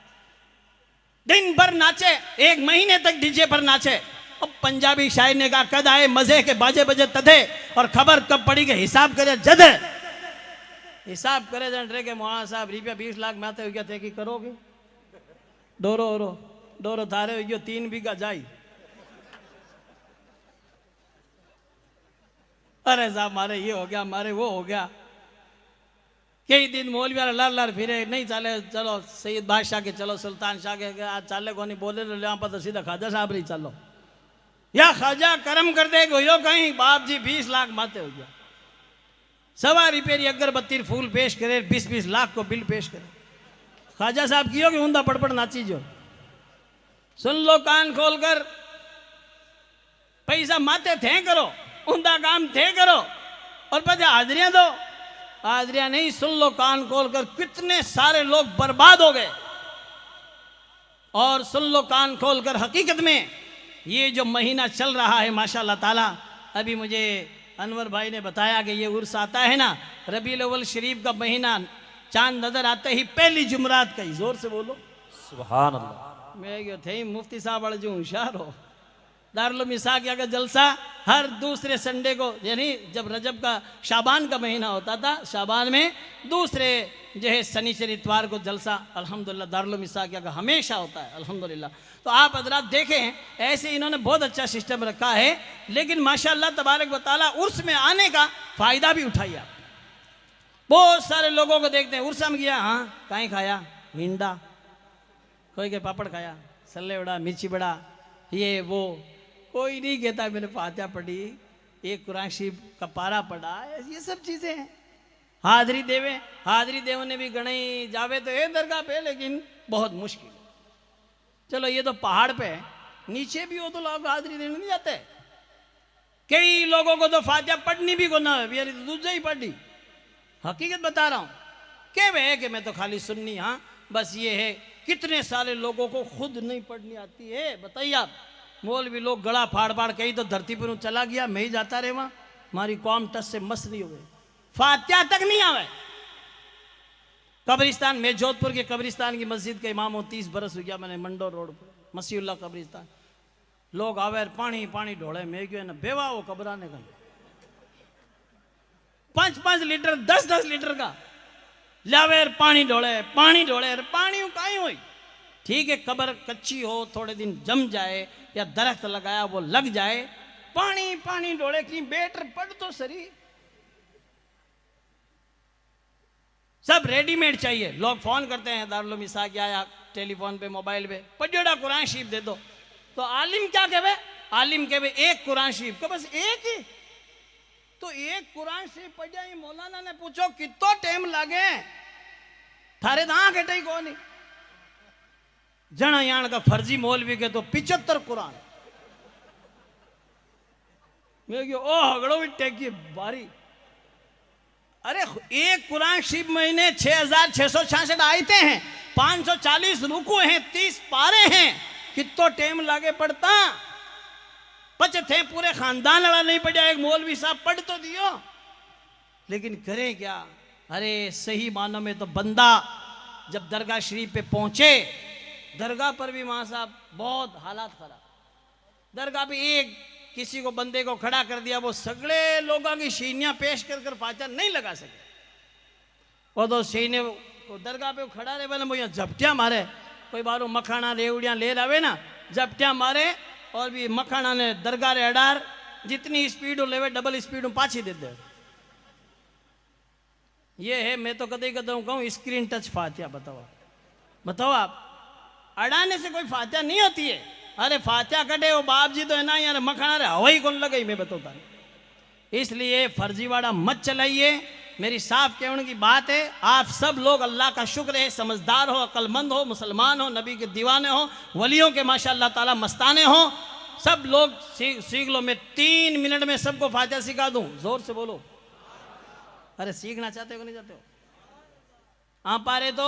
दिन भर नाचे, 1 महीने तक डीजे पर नाचे। अब पंजाबी शायर ने कहा कद आए मजे के बाजे बजे तधे, और खबर कब पड़ी के हिसाब करे जदे। हिसाब करे जन के मौलाना साहब रुपया 20 लाख माते हो गया थे कि करोगे, डोरो थारे हो गयो 3 बीघा जाई। अरे साहब मारे ये हो गया, मारे वो हो गया। कई दिन मौलवी वाला लाल फिरे, नहीं चले, चलो सैयद बादशाह के, चलो सुल्तान शाह के, आज चाले को नहीं बोले यहाँ पर तो सीधा खाजा साहब रही चलो, या खाजा करम कर दे गो कहीं, बाप जी 20 लाख माते हो गया। 1.25 रुपये अगरबत्ती फूल पेश करे, 20-20 लाख को बिल पेश करे। खाजा साहब कियो कि ऊंधा पड़पड़ नाची जो। सुन लो कान खोल कर, पैसा माते थे करो, ऊंधा काम थे करो, और पचे हाजरियां दो, हाजरिया नहीं, सुन लो कान खोल कर, कितने सारे लोग बर्बाद हो गए। और सुन लो कान खोल कर, हकीकत में ये जो महीना चल रहा है माशाल्लाह ताला, अभी मुझे अनवर भाई ने बताया कि ये उर्स आता है ना, रबीउल अव्वल शरीफ का महीना, चांद नजर आते ही पहली जुमरात का ही, जोर से बोलो सुभान अल्लाह। मैं क्यों थे मुफ्ती साहब बड़े जो होशियार हो। दारुल मिसाक का जलसा हर दूसरे संडे को, यानी जब रजब का शाबान का महीना होता था, शाबान में दूसरे जो है शनिचर इतवार को जलसा अल्हम्दुलिल्लाह दारुल मिसाक का हमेशा होता है अल्हम्दुलिल्लाह। तो आप हजरात देखें, ऐसे इन्होंने बहुत अच्छा सिस्टम रखा है। लेकिन माशाअल्लाह तबारक व तआला उर्स में आने का फ़ायदा भी उठाइए आप। बहुत सारे लोगों को देखते हैं, उर्स में गया, हाँ काई खाया, हिंडा, कोई के पापड़ खाया, सल्ले बड़ा, मिर्ची बड़ा, ये वो, कोई नहीं कहता मैंने फातिहा पढ़ी, एक कुरान शरीफ का पारा पढ़ा, ये सब चीज़ें हैं। हाजरी देवे, हाजरी देवने भी गणई जावे तो ये दरगाह पे, लेकिन बहुत मुश्किल। चलो ये तो पहाड़ पे है, नीचे भी हो तो लोग हाजरी देने नहीं जाते। कई लोगों को तो फातिहा पढ़नी भी को ना है, तो दूसरा ही पढ़ी। हकीकत बता रहा हूँ कि वे है कि मैं तो खाली सुननी, हाँ बस ये है। कितने सारे लोगों को खुद नहीं पढ़नी आती है, बताइए आप। मौलवी लोग गला फाड़ फाड़, कहीं तो धरती पर चला गया, मैं ही जाता रहे वहाँ, हमारी कौम टस से मस नहीं हो गई, फातिहा तक नहीं आवे। कब्रिस्तान में, जोधपुर के कब्रिस्तान की मस्जिद का इमाम हूँ, 30 बरस हो गया मैंने, मंडोर रोड पर मसीहुल्लाह कब्रिस्तान। लोग आवे पानी पानी ढोले, मैं क्यों ना बेवा हो कब्राने का, 5-5 लीटर 10-10 लीटर का लावे, पानी ढोले, पानी ढोले, पानी काई हुई। ठीक है, कब्र कच्ची हो, थोड़े दिन जम जाए, या दरख्त लगाया वो लग जाए, पानी पानी ढोले की बेटर पड़ तो सरी। सब रेडीमेड चाहिए। लोग फोन करते हैं, दारुल मिसाक आया, टेलीफोन पे, मोबाइल पे, पढ़ियोड़ा कुरान शरीफ दे दो। तो आलिम क्या कहे, आलिम कहे एक कुरान शरीफ का, बस एक ही। तो एक कुरान शरीफ पढ़ जाए, मौलाना ने पूछो कितना टाइम लगे, थारे दां घटे को नहीं। जना यान का फर्जी मौलवी के तो 75 कुरान। मैं क्यों ओ हगड़ो भी टेकी बारी। अरे एक कुरान शरीफ महीने 6666 आयते हैं, 540 रुकू हैं, 30 पारे हैं, कितो टाइम लागे पढ़ता। बच्चे थे पूरे खानदान वाला नहीं पढ़ा, एक मौलवी साहब पढ़ तो दियो, लेकिन करे क्या। अरे सही मानों में तो बंदा जब दरगाह शरीफ पे पहुंचे, दरगाह पर भी वहां साहब बहुत हालात खराब। दरगाह पे एक किसी को बंदे को खड़ा कर दिया, वो सगड़े लोगों की शीनियां पेश कर कर फातिहा नहीं लगा सके। वो तो शीने दरगाह पे खड़ा रहे, बोले मुझे झपटियां मारे, कोई बारो मखाना रेवड़ियां ले लावे ना, झपटियां मारे, और भी मखाना ने दरगाह रे अडार, जितनी स्पीड लेवे डबल स्पीड पाछी दे दे। ये है, मैं तो कदे कदम कहूँ स्क्रीन टच फातिहा। बताओ बताओ आप, अड़ाने से कोई फातिहा नहीं होती है। अरे फातिहा कटे वो बाप जी तो है ना यार, मखाना रे हवाई कौन लगाई, मैं बताता। इसलिए फर्जीवाड़ा मत चलाइए। मेरी साफ कहने की बात है, आप सब लोग अल्लाह का शुक्र है, समझदार हो, अक्लमंद हो, मुसलमान हो, नबी के दीवाने हो, वलियों के माशाअल्लाह ताला मस्ताने हो, सब लोग सीख लो। मैं 3 मिनट में सबको फातिहा सिखा दूं, जोर से बोलो। अरे सीखना चाहते हो कि नहीं चाहते हो? आप पारे तो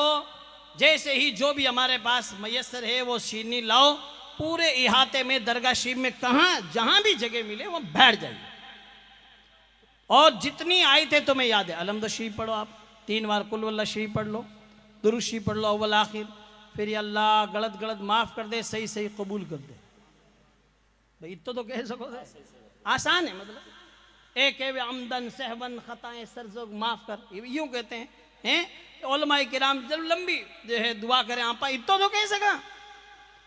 जैसे ही जो भी हमारे पास मयसर है वो शीनी लाओ, पूरे इहाते में दरगाह शरीफ में कहाँ जहां भी जगह मिले वो बैठ जाइए। और जितनी आयतें तुम्हें याद है, अलहम्द शरीफ पढ़ो आप, 3 बार कुल वल्लाह शरीफ पढ़ लो, दुरूद शरीफ पढ़ लो अव्वल आखिर, फिर ये अल्लाह गलत गलत माफ़ कर दे, सही सही कबूल कर दे। भाई इतना तो कह सको, आसान है। मतलब एक है आमदन सहवन खताएं सरजोग माफ़ कर, यूँ कहते हैं उलमाए किराम। जब लंबी जो है दुआ करें आपा, इतना तो कह सका।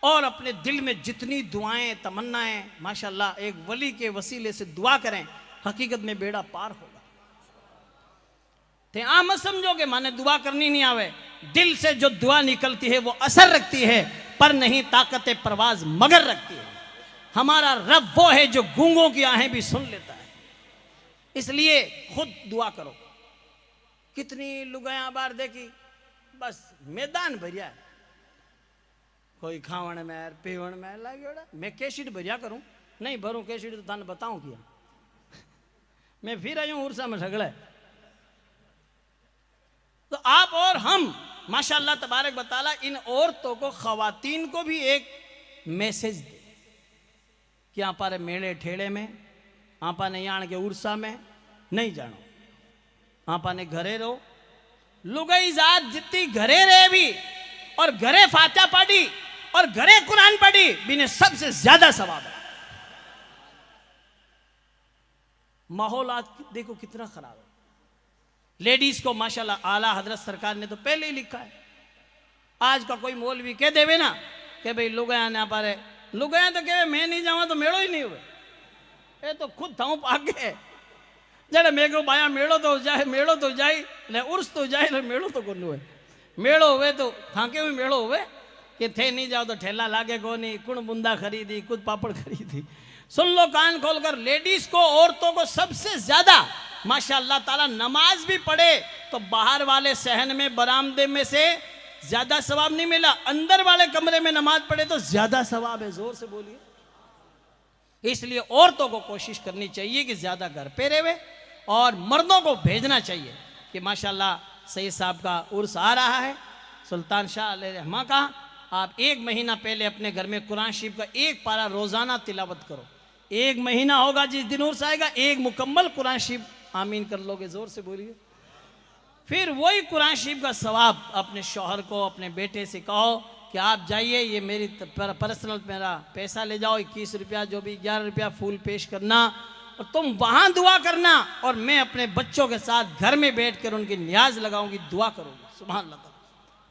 और अपने दिल में जितनी दुआएं तमन्नाएं माशाल्लाह एक वली के वसीले से दुआ करें, हकीकत में बेड़ा पार होगा। ते आम समझो कि माने दुआ करनी नहीं आवे, दिल से जो दुआ निकलती है वो असर रखती है, पर नहीं ताकत परवाज मगर रखती है। हमारा रब वो है जो गूंगों की आहें भी सुन लेता है। इसलिए खुद दुआ करो। कितनी लुगाया बार देखी, बस मैदान भरिया है, कोई खावण में पीवण में लगे। मैं कैशिट भरिया करूं, नहीं भरूं कैशिट तो थाने बताऊं किया। मैं फिर आई हूं उर्सा में सगड़े, तो आप और हम माशाअल्लाह तबारक बताला इन औरतों को, ख़वातीन को भी एक मैसेज दे कि आप पारे मेले ठेड़े में आपा ने यान के उर्सा में नहीं जानो, आपा ने घरे रहो। लुगाई जात जितनी घरे रहे भी और घरे फातिहा पढ़ी और घरे कुरान पढ़ी बिने सबसे ज्यादा सवाब है। माहौल आज देखो कितना खराब है। लेडीज को माशाल्लाह आला हजरत सरकार ने तो पहले ही लिखा है। आज का कोई मौलवी कह देवे ना कि भाई लुगाया ना पारे, लुगाया तो कहे मैं नहीं जाऊँ तो मेड़ो ही नहीं हुए। ये तो खुद थाऊ पागे जड़े मेघो बाया मेड़ो तो जाए, मेड़ो तो जाए ले उर्स तो जाए ले मेड़ो तो कोन हुए। मेड़ो हुए तो थाके भी मेड़ो हुए कि थे नहीं जाओ तो ठेला लागे को नहीं, कुण बुंदा खरीदी, कुछ पापड़ खरीदी। सुन लो कान खोलकर, लेडीज को, औरतों को सबसे ज्यादा माशाअल्लाह ताला नमाज भी पढ़े तो बाहर वाले सहन में बरामदे में से ज्यादा सवाब नहीं मिला, अंदर वाले कमरे में नमाज पढ़े तो ज्यादा सवाब है। जोर से बोलिए। इसलिए औरतों को कोशिश करनी चाहिए कि ज्यादा घर पे रहे और मर्दों को भेजना चाहिए कि माशाअल्लाह सैयद साहब का उर्स आ रहा है, सुल्तान शाह अलैहिर्रहमा का, आप 1 महीना पहले अपने घर में कुरान शरीफ का 1 पारा रोजाना तिलावत करो। 1 महीना होगा जिस दिन उर्स आएगा, 1 मुकम्मल कुरान शरीफ आमीन कर लोगे। जोर से बोलिए। फिर वही कुरान शरीफ का सवाब अपने शौहर को, अपने बेटे से कहो कि आप जाइए, ये मेरी पर्सनल मेरा पैसा ले जाओ, 21 रुपया जो भी 11 रुपया फूल पेश करना और तुम वहां दुआ करना और मैं अपने बच्चों के साथ घर में बैठकर उनकी नियाज लगाऊंगी, दुआ करूंगी। सुभान अल्लाह।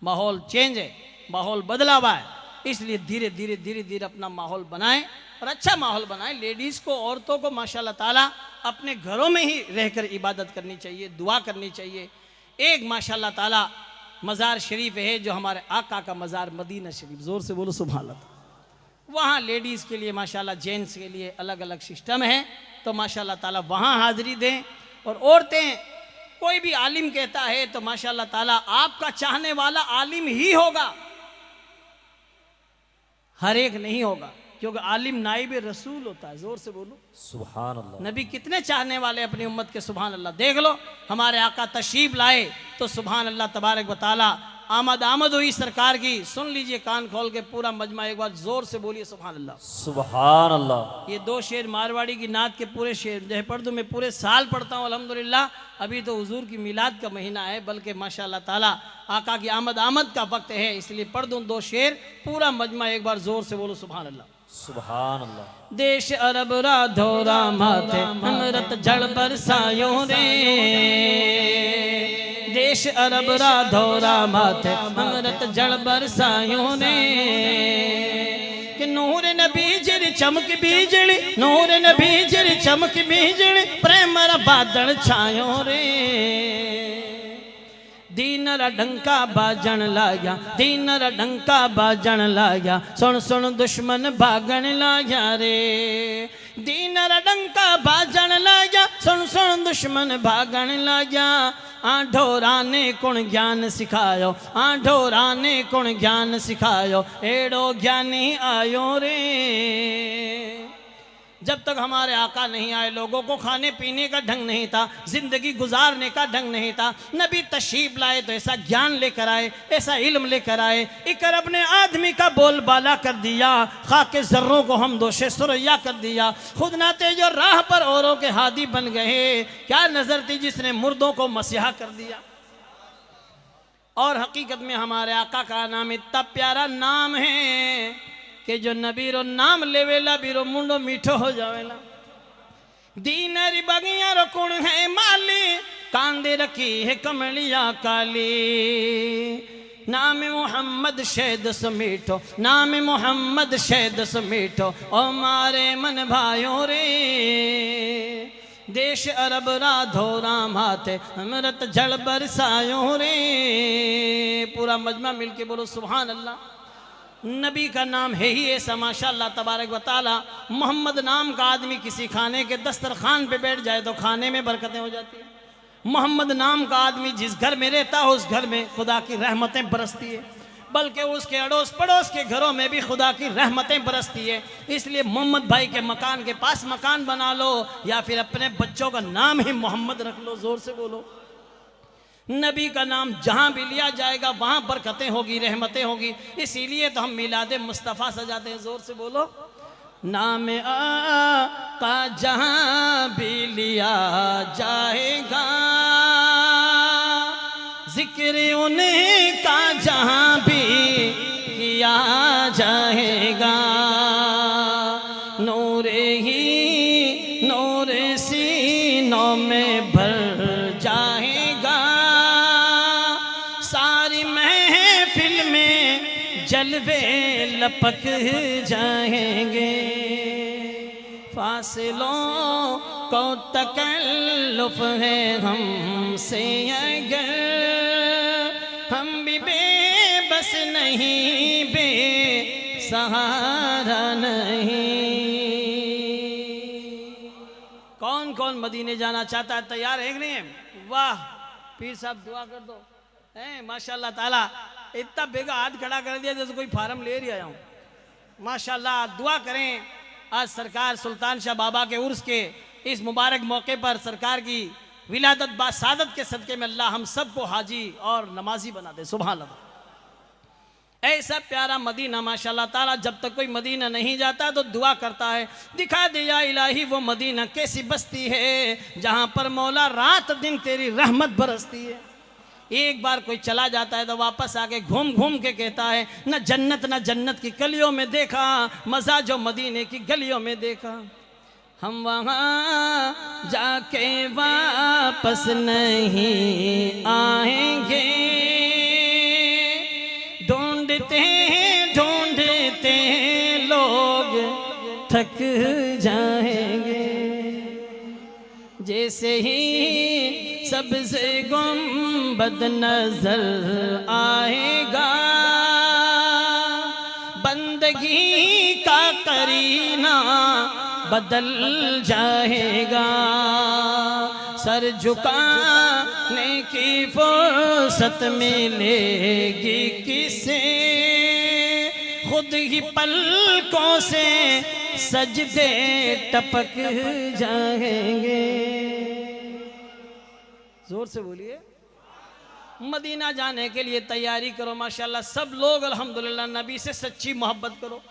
माहौल चेंज है, माहौल बदला हुआ है, इसलिए धीरे धीरे धीरे धीरे अपना माहौल बनाएं और अच्छा माहौल बनाएं। लेडीज़ को, औरतों को माशाअल्लाह ताला अपने घरों में ही रहकर इबादत करनी चाहिए, दुआ करनी चाहिए। एक माशाअल्लाह ताला मज़ार शरीफ है जो हमारे आका का मज़ार मदीना शरीफ, ज़ोर से बोलो सुभान अल्लाह। वहाँ लेडीज़ के लिए माशाअल्लाह, जेंट्स के लिए अलग अलग सिस्टम है, तो माशाअल्लाह ताला वहाँ हाज़िरी दें। और औरतें, कोई भी आलिम कहता है तो माशाअल्लाह ताला आपका चाहने वाला आलिम ही होगा, हर एक नहीं होगा, क्योंकि आलिम नाइब रसूल होता है। जोर से बोलो सुभान अल्लाह। नबी कितने चाहने वाले अपनी उम्मत के, सुभान अल्लाह। देख लो हमारे आका तशरीफ लाए तो सुभान अल्लाह तबारक व तआला आमद हुई सरकार की। सुन लीजिए कान खोल के पूरा मजमा, एक बार जोर से बोलिए सुभान अल्लाह। सुभान अल्लाह। ये 2 शेर मारवाड़ी की नात के पूरे शेर जो है पढ़ दूं, मैं पूरे साल पढ़ता हूँ अल्हम्दुलिल्लाह। अभी तो हुजूर की मिलाद का महीना है, बल्कि माशाअल्लाह ताला आका की आमद का वक्त है, इसलिए पढ़ दूं 2 शेर पूरा मजमा, एक बार जोर से बोलो सुभान अल्लाह। सुभान अल्लाह। देश अरब राधोरा माथे अमृत जल बरसायो रे, देश अरब राधोरा माथे अमृत जल बरसायो रे, कि नूर नबी जिर चमक बीजली, नूर नबी जिर चमक बीजली, प्रेम रा बादल छायो रे। दीन रा डंका बाजन लाया, दीन रा डंका बाजन लाया, सुन सुन दुश्मन भागन लाया रे। दीन रा डंका बाजन लाया, सुन सुन दुश्मन भागन लाया। आढोरा ने कुण ज्ञान सिखायो, आढोरा ने कुण ज्ञान सिखायो, एड़ो ज्ञानी आयो रे। जब तक हमारे आका नहीं आए, लोगों को खाने पीने का ढंग नहीं था, जिंदगी गुजारने का ढंग नहीं था। नबी तशरीफ लाए तो ऐसा ज्ञान लेकर आए, ऐसा इल्म लेकर आए, एक अरब ने आदमी का बोलबाला कर दिया, खाके जर्रों को हम दोषे सुरैया कर दिया। खुद नाते जो राह पर औरों के हादी बन गए, क्या नजर थी जिसने मुर्दों को मसीहा कर दिया। और हकीकत में हमारे आका का नाम इतना प्यारा नाम है कि जो नबीरो नाम लेवेला बीरो मुंडो मीठो हो जावेला। दीनरी बगिया रो कुण है माली, कांदे रखी है कमलिया काली। नाम मोहम्मद शहद समीठो, नाम मोहम्मद शहद समीठो, ओ मारे मन भाइयों रे। देश अरब राधोरा माथे अमृत जल बरसायो रे। पूरा मजमा मिलके बोलो सुभान अल्लाह। नबी का नाम है ही ऐसा माशाअल्लाह तबारक व तआला। मोहम्मद नाम का आदमी किसी खाने के दस्तरखान पे बैठ जाए तो खाने में बरकतें हो जाती हैं। मोहम्मद नाम का आदमी जिस घर में रहता है उस घर में खुदा की रहमतें बरसती है, बल्कि उसके अड़ोस पड़ोस के घरों में भी खुदा की रहमतें बरसती है। इसलिए मोहम्मद भाई के मकान के पास मकान बना लो या फिर अपने बच्चों का नाम ही मोहम्मद रख लो। जोर से बोलो। नबी का नाम जहां भी लिया जाएगा वहां बरकतें होगी, रहमतें होगी। इसीलिए तो हम मिलाद मुस्तफ़ा सजाते हैं। जोर से बोलो। नाम आका जहां भी लिया जाएगा, जिक्र उनका जहां भी किया जाएगा, नूरे ही नूर सीनों में भर जाएगा, सारी महफिल में जलवे लपक जाएंगे, फासिलों को तकल्लुफ है हमसे अगर, हम भी बेबस नहीं, बेसहारा नहीं। कौन कौन मदीने जाना चाहता है? तैयार है कि नहीं है? वाह पीर साहब दुआ कर दो। माशाल्लाह ताला, इतना बेगा हाथ खड़ा कर दिया जैसे कोई फार्म ले रही आया हूँ। माशाल्लाह दुआ करें। आज सरकार सुल्तान शाह बाबा के उर्स के इस मुबारक मौके पर सरकार की विलादत बासादत के सदके में अल्लाह हम सबको हाजी और नमाजी बना दे। सुभान अल्लाह। ऐसा प्यारा मदीना माशाल्लाह ताला, जब तक कोई मदीना नहीं जाता तो दुआ करता है, दिखा दे या इलाही वो मदीना कैसी बस्ती है जहाँ पर मौला रात दिन तेरी रहमत बरसती है। एक बार कोई चला जाता है तो वापस आके घूम घूम के कहता है, न जन्नत की गलियों में देखा मज़ा जो मदीने की गलियों में देखा। हम वहाँ जाके वापस नहीं आएंगे, ढूंढते लोग थक जाएंगे, जैसे ही सबसे गुंबद नजर आएगा, बंदगी का करीना बदल जाएगा, सर झुकाने की फुर्सत मिलेगी किसे, खुद ही पलकों से सजदे टपक जाएंगे। जोर से बोलिए। मदीना जाने के लिए तैयारी करो माशाल्लाह। सब लोग अल्हम्दुलिल्लाह नबी से सच्ची मोहब्बत करो।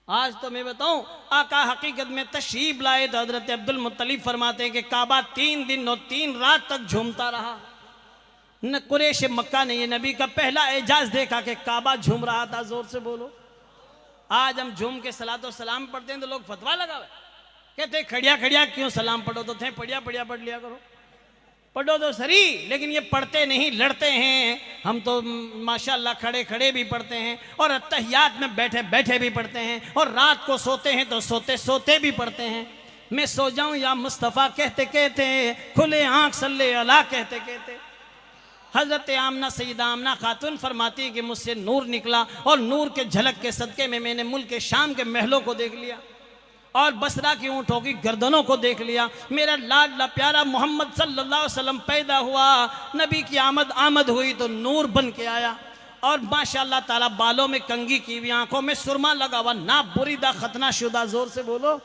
आज तो मैं बताऊं, आका हकीकत में तशरीफ लाए तो हजरत अब्दुल मुत्तलिब फरमाते हैं कि काबा 3 दिन और 3 रात तक झूमता रहा। न कुरैश मक्का ने ये नबी का पहला एजाज देखा कि काबा झूम रहा था। जोर से बोलो। आज हम झूम के सलातो सलाम पढ़ते हैं तो लोग फतवा लगावे, कहते खड़िया खड़िया क्यों सलाम पढ़ो, तो थे पढ़िया पढ़िया पढ़ लिया करो, पढ़ो तो सही, लेकिन ये पढ़ते नहीं, लड़ते हैं। हम तो माशाल्लाह खड़े खड़े भी पढ़ते हैं और अत्तहियात में बैठे बैठे भी पढ़ते हैं, और रात को सोते हैं तो सोते सोते भी पढ़ते हैं। मैं सो जाऊं या मुस्तफ़ा कहते कहते, खुले आंख सल्ले अला कहते कहते। हजरत आमना सईदा आमना खातून फरमाती है कि मुझसे नूर निकला और नूर के झलक के सदके में मैंने मुल्क के शाम के महलों को देख लिया और बसरा की ऊँटों की गर्दनों को देख लिया। मेरा लाडला प्यारा मोहम्मद सल्लल्लाहु अलैहि वसल्लम पैदा हुआ, नबी की आमद हुई तो नूर बन के आया, और माशाल्लाह ताला बालों में कंगी की हुई, आंखों में सुरमा लगा हुआ, ना बुरीदा खतना शुदा। जोर से बोलो।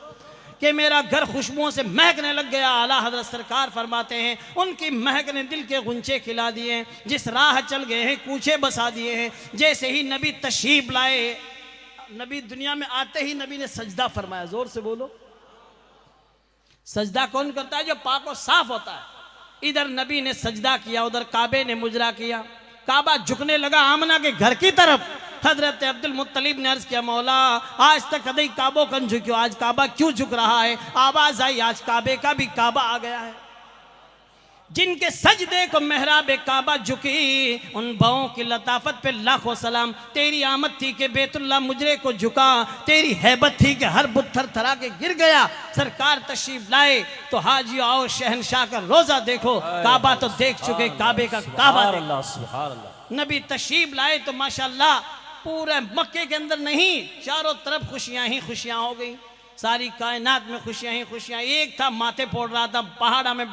कि मेरा घर खुशबुओं से महकने लग गया। आला हजरत सरकार फरमाते हैं उनकी महक ने दिल के गुंचे खिला दिए, जिस राह चल गए हैं कूचे बसा दिए हैं। जैसे ही नबी तशरीफ लाए, नबी दुनिया में आते ही नबी ने सजदा फरमाया। जोर से बोलो। सजदा कौन करता है? जो पाक और साफ होता है। इधर नबी ने सजदा किया, उधर काबे ने मुजरा किया। काबा झुकने लगा आमना के घर की तरफ। हजरत अब्दुल मुत्तलिब ने अर्ज किया, मौला आज तक कदई काबो कन झुक्यो, आज काबा क्यों झुक रहा है? आवाज आई, आज काबे का भी काबा आ गया है। जिनके सजदे को मेहराब काबा झुकी, उन भावों की लताफत पे लाखों सलाम। तेरी आमद थी कि बैतुल्लाह मुजरे को झुका, तेरी हैबत थी कि हर बुत थर थरा के गिर गया। सरकार तशरीफ लाए तो हाजी आओ शहनशाह का रोजा देखो, काबा तो देख चुके, काबे का काबा देखो। नबी तशरीफ लाए तो माशाल्लाह पूरे मक्के के अंदर नहीं, चारों तरफ खुशियां ही खुशियां हो गई। सारी कायनात में खुशियां ही खुशियां। एक था माथे फोड़ रहा था, पहाड़ा में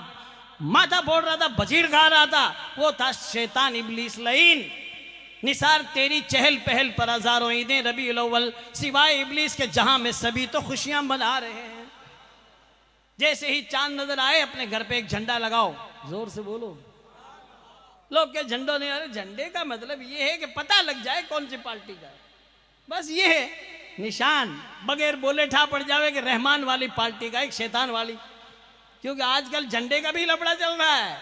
माथा फोड़ रहा था, बजीर गा रहा था, वो था शैतान इब्लीस लईन। निसार तेरी चहल पहल पर हजारों ईदें रबीउल अव्वल, सिवाय इब्लीस के जहां में सभी तो खुशियां मना रहे हैं। जैसे ही चांद नजर आए अपने घर पे एक झंडा लगाओ। जोर से बोलो। लोग के झंडों नहीं, अरे झंडे का मतलब ये है कि पता लग जाए कौन सी पार्टी का है, बस ये है निशान, बगैर बोले ठा पड़ जावे कि रहमान वाली पार्टी का, एक शैतान वाली। क्योंकि आजकल झंडे का भी लफड़ा चल रहा है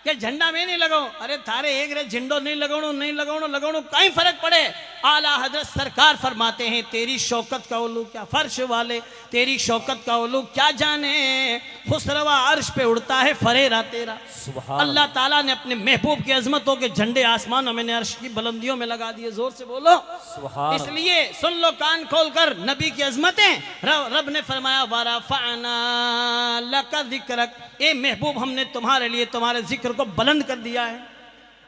कि झंडा में नहीं लगाओ, अरे थारे एक रे झंडो नहीं लगाओ कहीं फर्क पड़े। आला हजरत सरकार फरमाते हैं तेरी शौकत का उलू क्या, फर्श वाले तेरी शौकत का उलू क्या जाने, खुसरवा अर्श पे उड़ता है फरेरा तेरा। अल्लाह ताला ने अपने महबूब की अजमतों के झंडे आसमानों में अर्श की बुलंदियों में लगा दिए। जोर से बोलो इसलिए सुन लो कान खोलकर नबी की अजमतें। रब ने फरमाया वरफ़अना लका ज़िक्रक, ए महबूब हमने तुम्हारे लिए तुम्हारे जिक्र को बुलंद कर दिया है।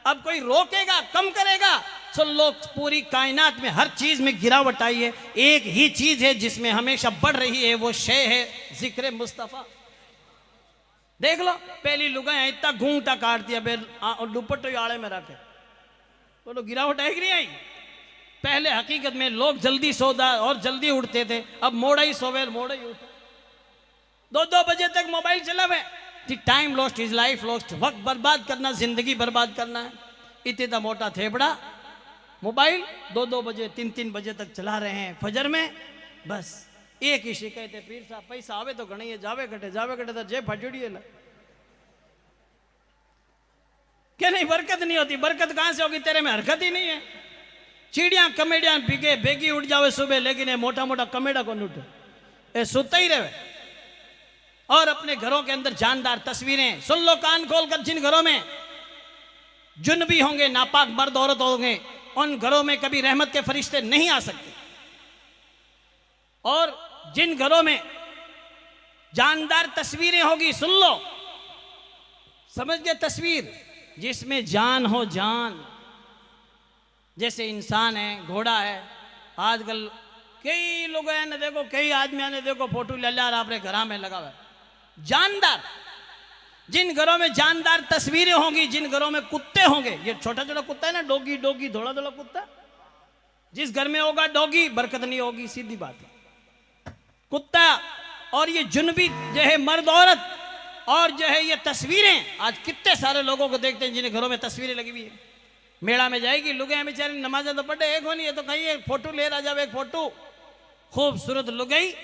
अब कोई रोकेगा कम करेगा? सुन लो पूरी कायनात में हर चीज में गिरावट आई है, एक ही चीज है जिसमें हमेशा बढ़ रही है, वो शय है जिक्र मुस्तफा। देख लो पहली लुगाई इतना घूंघटा काट दिया दुपट्टे आड़े में रखे, बोलो गिरावट है कि नहीं आई? पहले हकीकत में लोग जल्दी सोदा और जल्दी उठते थे, अब मोड़ा ही सोवे मोड़ा ही उठे, 2-2 बजे तक मोबाइल चला हुआ। Time lost is life lost, वक्त बर्बाद करना जिंदगी बर्बाद करना है। इतना मोटा थेपड़ा मोबाइल 2-2 बजे 3-3 बजे तक चला रहे हैं फजर में। बस एक ही शिकायत है पीर साहब, पैसा आवे तो घणी है, जावे कटे तो जेब फटड़ी है क्या नहीं, बरकत नहीं होती। बरकत कहां से होगी, तेरे में हरकत ही नहीं है। चिड़िया कमेडिया बिके बेगी उठ जावे सुबह, लेकिन ये मोटा मोटा कमेडा कौन उठे, ये सोता ही रहे। और अपने घरों के अंदर जानदार तस्वीरें, सुन लो कान खोलकर, जिन घरों में जुनबी होंगे, नापाक मर्द औरत होंगे, उन घरों में कभी रहमत के फरिश्ते नहीं आ सकते। और जिन घरों में जानदार तस्वीरें होगी, सुन लो समझ गए, तस्वीर जिसमें जान हो, जान जैसे इंसान है, घोड़ा है। आजकल कई लोग हैं ना, देखो कई आदमी ने देखो फोटो ले लिया अपने घर में लगा हुआ है। जानदार, जिन घरों में जानदार तस्वीरें होंगी, जिन घरों में कुत्ते होंगे, ये छोटा छोटा कुत्ता है ना, डॉगी डॉगी धोड़ा धोड़ा कुत्ता, जिस घर में होगा डॉगी बरकत नहीं होगी, सीधी बात है। कुत्ता और ये जुनबी जो है मर्द औरत, और जो है ये तस्वीरें, आज कितने सारे लोगों को देखते हैं जिन्हें घरों में तस्वीरें लगी हुई है। मेला में जाएगी लुगाई बेचारी, नमाज तो पढ़े एक होनी है तो कहीं एक फोटो ले रहा जावे, एक फोटो खूबसूरत लुगाई,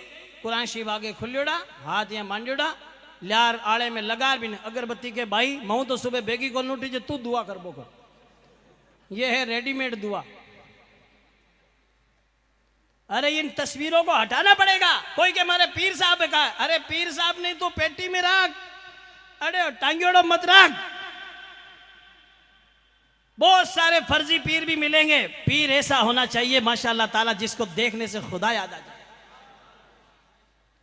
कुरान शरीफ आगे खुल्योड़ा, हाथ यहाँ मांडोड़ा, लार आड़े में लगा भी अगरबत्ती के भाई मऊ तो सुबह बेगी को लूटी जो तू दुआ कर बो कर, ये है रेडीमेड दुआ। अरे इन तस्वीरों को हटाना पड़ेगा। कोई के मारे पीर साहब का, अरे पीर साहब नहीं तो पेटी में रख, अरे टांगियोड़ो मत रख। बहुत सारे फर्जी पीर भी मिलेंगे, पीर ऐसा होना चाहिए माशाअल्लाह ताला जिसको देखने से खुदा याद आ जाए।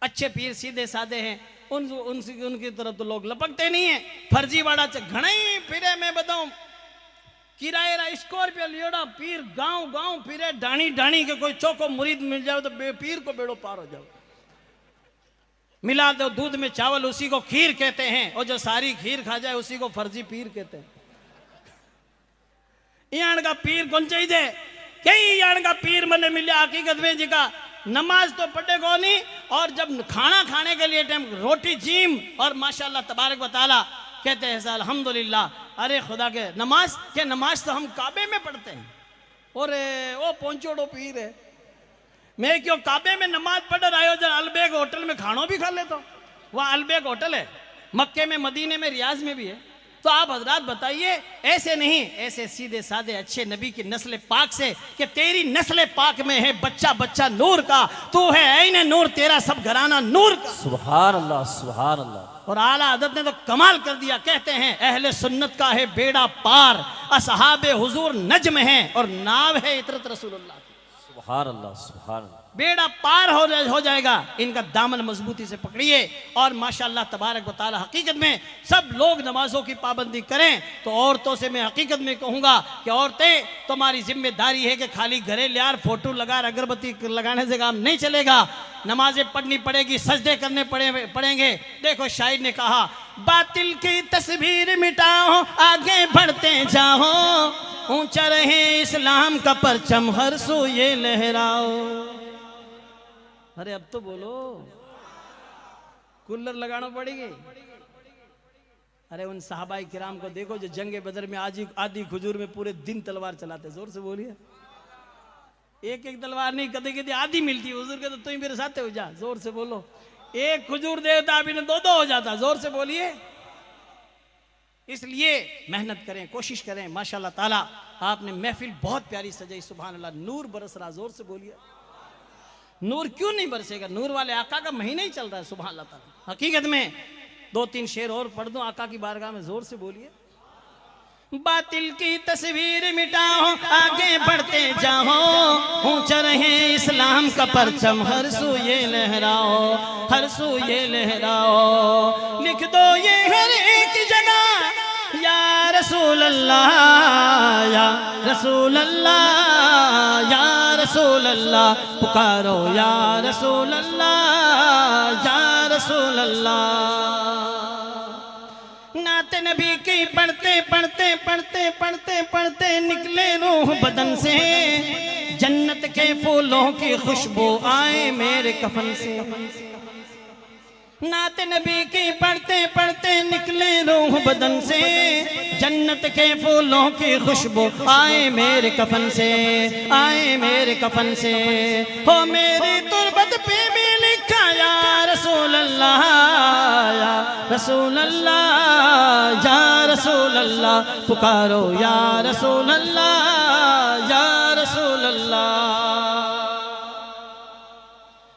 अच्छे पीर सीधे साधे हैं, उनकी तरफ तो लोग लपकते नहीं है। फर्जी वाड़ा घणे फिरे, मैं बताऊं किराए स्कॉर्पियो लियोड़ा पीर गांव गांव फिरे, डाणी डाणी के कोई चौको मुरीद मिल जाए तो पीर को बेड़ो पार हो जाओ। मिला दो दूध में चावल, उसी को खीर कहते हैं, और जो सारी खीर खा जाए उसी को फर्जी पीर कहते हैं। यान का पीर कौन चाहिए, कई यान का पीर मने मिले हकीकत में जी का नमाज तो पढ़े को नहीं, और जब खाना खाने के लिए टाइम रोटी जीम, और माशाल्लाह तबारक व तआला कहते हैं अल्हम्दुलिल्लाह। अरे खुदा के नमाज तो हम काबे में पढ़ते हैं, और वो पहुंचोड़ो पीर है। मैं क्यों काबे में नमाज पढ़ रहा हूँ, अलबेग होटल में खाना भी खा लेता हूँ। वह अलबेग होटल है मक्के में, मदीने में, रियाज में भी है। तो आप हजरात बताइए, ऐसे नहीं, ऐसे सीधे साधे अच्छे नबी की नस्ल पाक से, कि तेरी नस्ल पाक में है बच्चा बच्चा नूर का, तू है ऐने नूर, तेरा सब घराना नूर का। सुभान अल्लाह सुभान अल्लाह। और आला हज़रत ने तो कमाल कर दिया, कहते हैं अहले सुन्नत का है बेड़ा पार, असहाबे हुजूर नज्म है और नाव है इतरत रसूलुल्लाह। सुभान अल्लाह सुभान अल्लाह। बेड़ा पार हो जाएगा, इनका दामन मजबूती से पकड़िए। और माशाअल्लाह तबारक व तआला हकीकत में सब लोग नमाजों की पाबंदी करें। तो औरतों से मैं हकीकत में कहूँगा कि औरतें, तुम्हारी जिम्मेदारी है कि खाली घरे लियार फोटो लगा अगरबत्ती लगाने से काम नहीं चलेगा। नमाजें पढ़नी पड़ेगी, सजदे करने पड़ेंगे। देखो शायर ने कहा, बातिल की तस्वीर मिटाओ, आगे बढ़ते जाओ, ऊंचा रहे इस्लाम का परचम, हर सू ये लहराओ। अरे अब तो बोलो, कूलर लगाना पड़ेगी। अरे उन सहाबाई किराम को देखो जो जंगे बदर में आधी खजूर में पूरे दिन तलवार चलाते। जोर से बोलिए। एक एक तलवार नहीं, कदे कदे आधी मिलती है। हुजूर के तो तुम मेरे साथ हो जा। जोर से बोलो। एक खजूर देता अभी ने दो हो जाता। जोर से बोलिए। इसलिए मेहनत करें, कोशिश करें। माशाल्लाह ताला आपने महफिल बहुत प्यारी सजाई। सुभान अल्लाह। नूर बरस रहा। जोर से बोलिए। नूर क्यों नहीं बरसेगा? नूर वाले आका का महीना ही चल रहा है। सुभान अल्लाह ताला। हकीकत में 2-3 शेर और पढ़ दूं आका की बारगाह में। जोर से बोलिए। बातिल की तस्वीर मिटाओ, आगे बढ़ते जाओ, ऊंचा रहे इस्लाम का परचम, हर सू ये लहराओ, हर सू ये लहराओ। लिख दो ये हर एक जगह, या रसूल अल्लाह, या रसूल अल्लाह, या रसूल अल्लाह। पुकारो या रसूल अल्लाह, या रसूल अल्लाह। नाते नबी की पढ़ते पढ़ते पढ़ते पढ़ते पढ़ते निकले रूह बदन से, जन्नत के फूलों की खुशबू आए मेरे कफन से। नाते नबी की पढ़ते पढ़ते निकले रूह बदन से, जन्नत के फूलों की खुशबू आए मेरे कफन से, आए मेरे कफन से। हो मेरी तुरबत पे भी लिखा या रसूल अल्लाह, या रसूल अल्लाह, या रसूल अल्लाह। पुकारो या रसूल अल्लाह, या रसूल अल्लाह।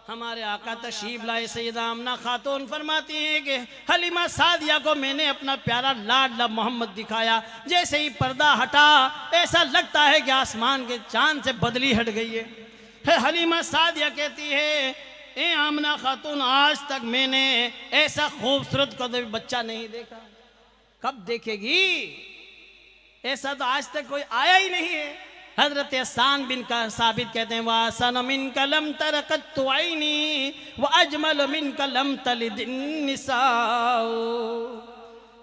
हमारे आका तशरीफ लाए सैयदा आमना खातून फरमाती हैं कि हलीमा सादिया को मैंने अपना प्यारा लाडला मोहम्मद दिखाया। जैसे ही पर्दा हटा ऐसा लगता है कि आसमान के चांद से बदली हट गई है। हलीमा सादिया कहती है, ए आमना खातून, आज तक मैंने ऐसा खूबसूरत कभी बच्चा नहीं देखा। कब देखेगी? ऐसा तो आज तक कोई आया ही नहीं है। हजरत हसन बिन का साबित कहते हैं, वासन मिन कलम तरकत आईनी व अजमल मिन कलम तलिदिन निसाओ।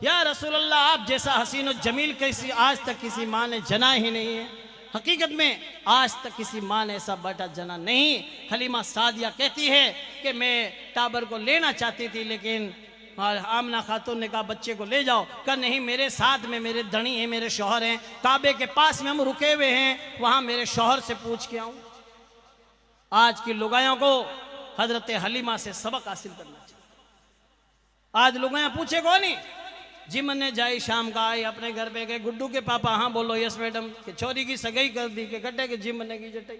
या रसूल अल्लाह, आप जैसा हसीन और जमील किसी आज तक किसी माँ ने जना ही नहीं है। हकीकत में आज तक किसी माँ ने ऐसा बेटा जना नहीं। हलीमा सादिया कहती है कि मैं टाबर को लेना चाहती थी, लेकिन आमना खातून ने कहा बच्चे को ले जाओ। कहा नहीं, मेरे साथ में मेरे धनी हैं, मेरे शौहर हैं, काबे के पास में हम रुके हुए हैं, वहां मेरे शौहर से पूछ के आऊं। आज की लुगायों को हजरत हलीमा से सबक हासिल करना चाहिए। आज लुगाया पूछे कौन नहीं। जिमन ने जाई शाम का आई, अपने घर पे गए, गुड्डू के पापा हाँ बोलो यस मैडम, के छोरी की सगाई कर दी, के गड्ढे के जिमन ने की जटाई।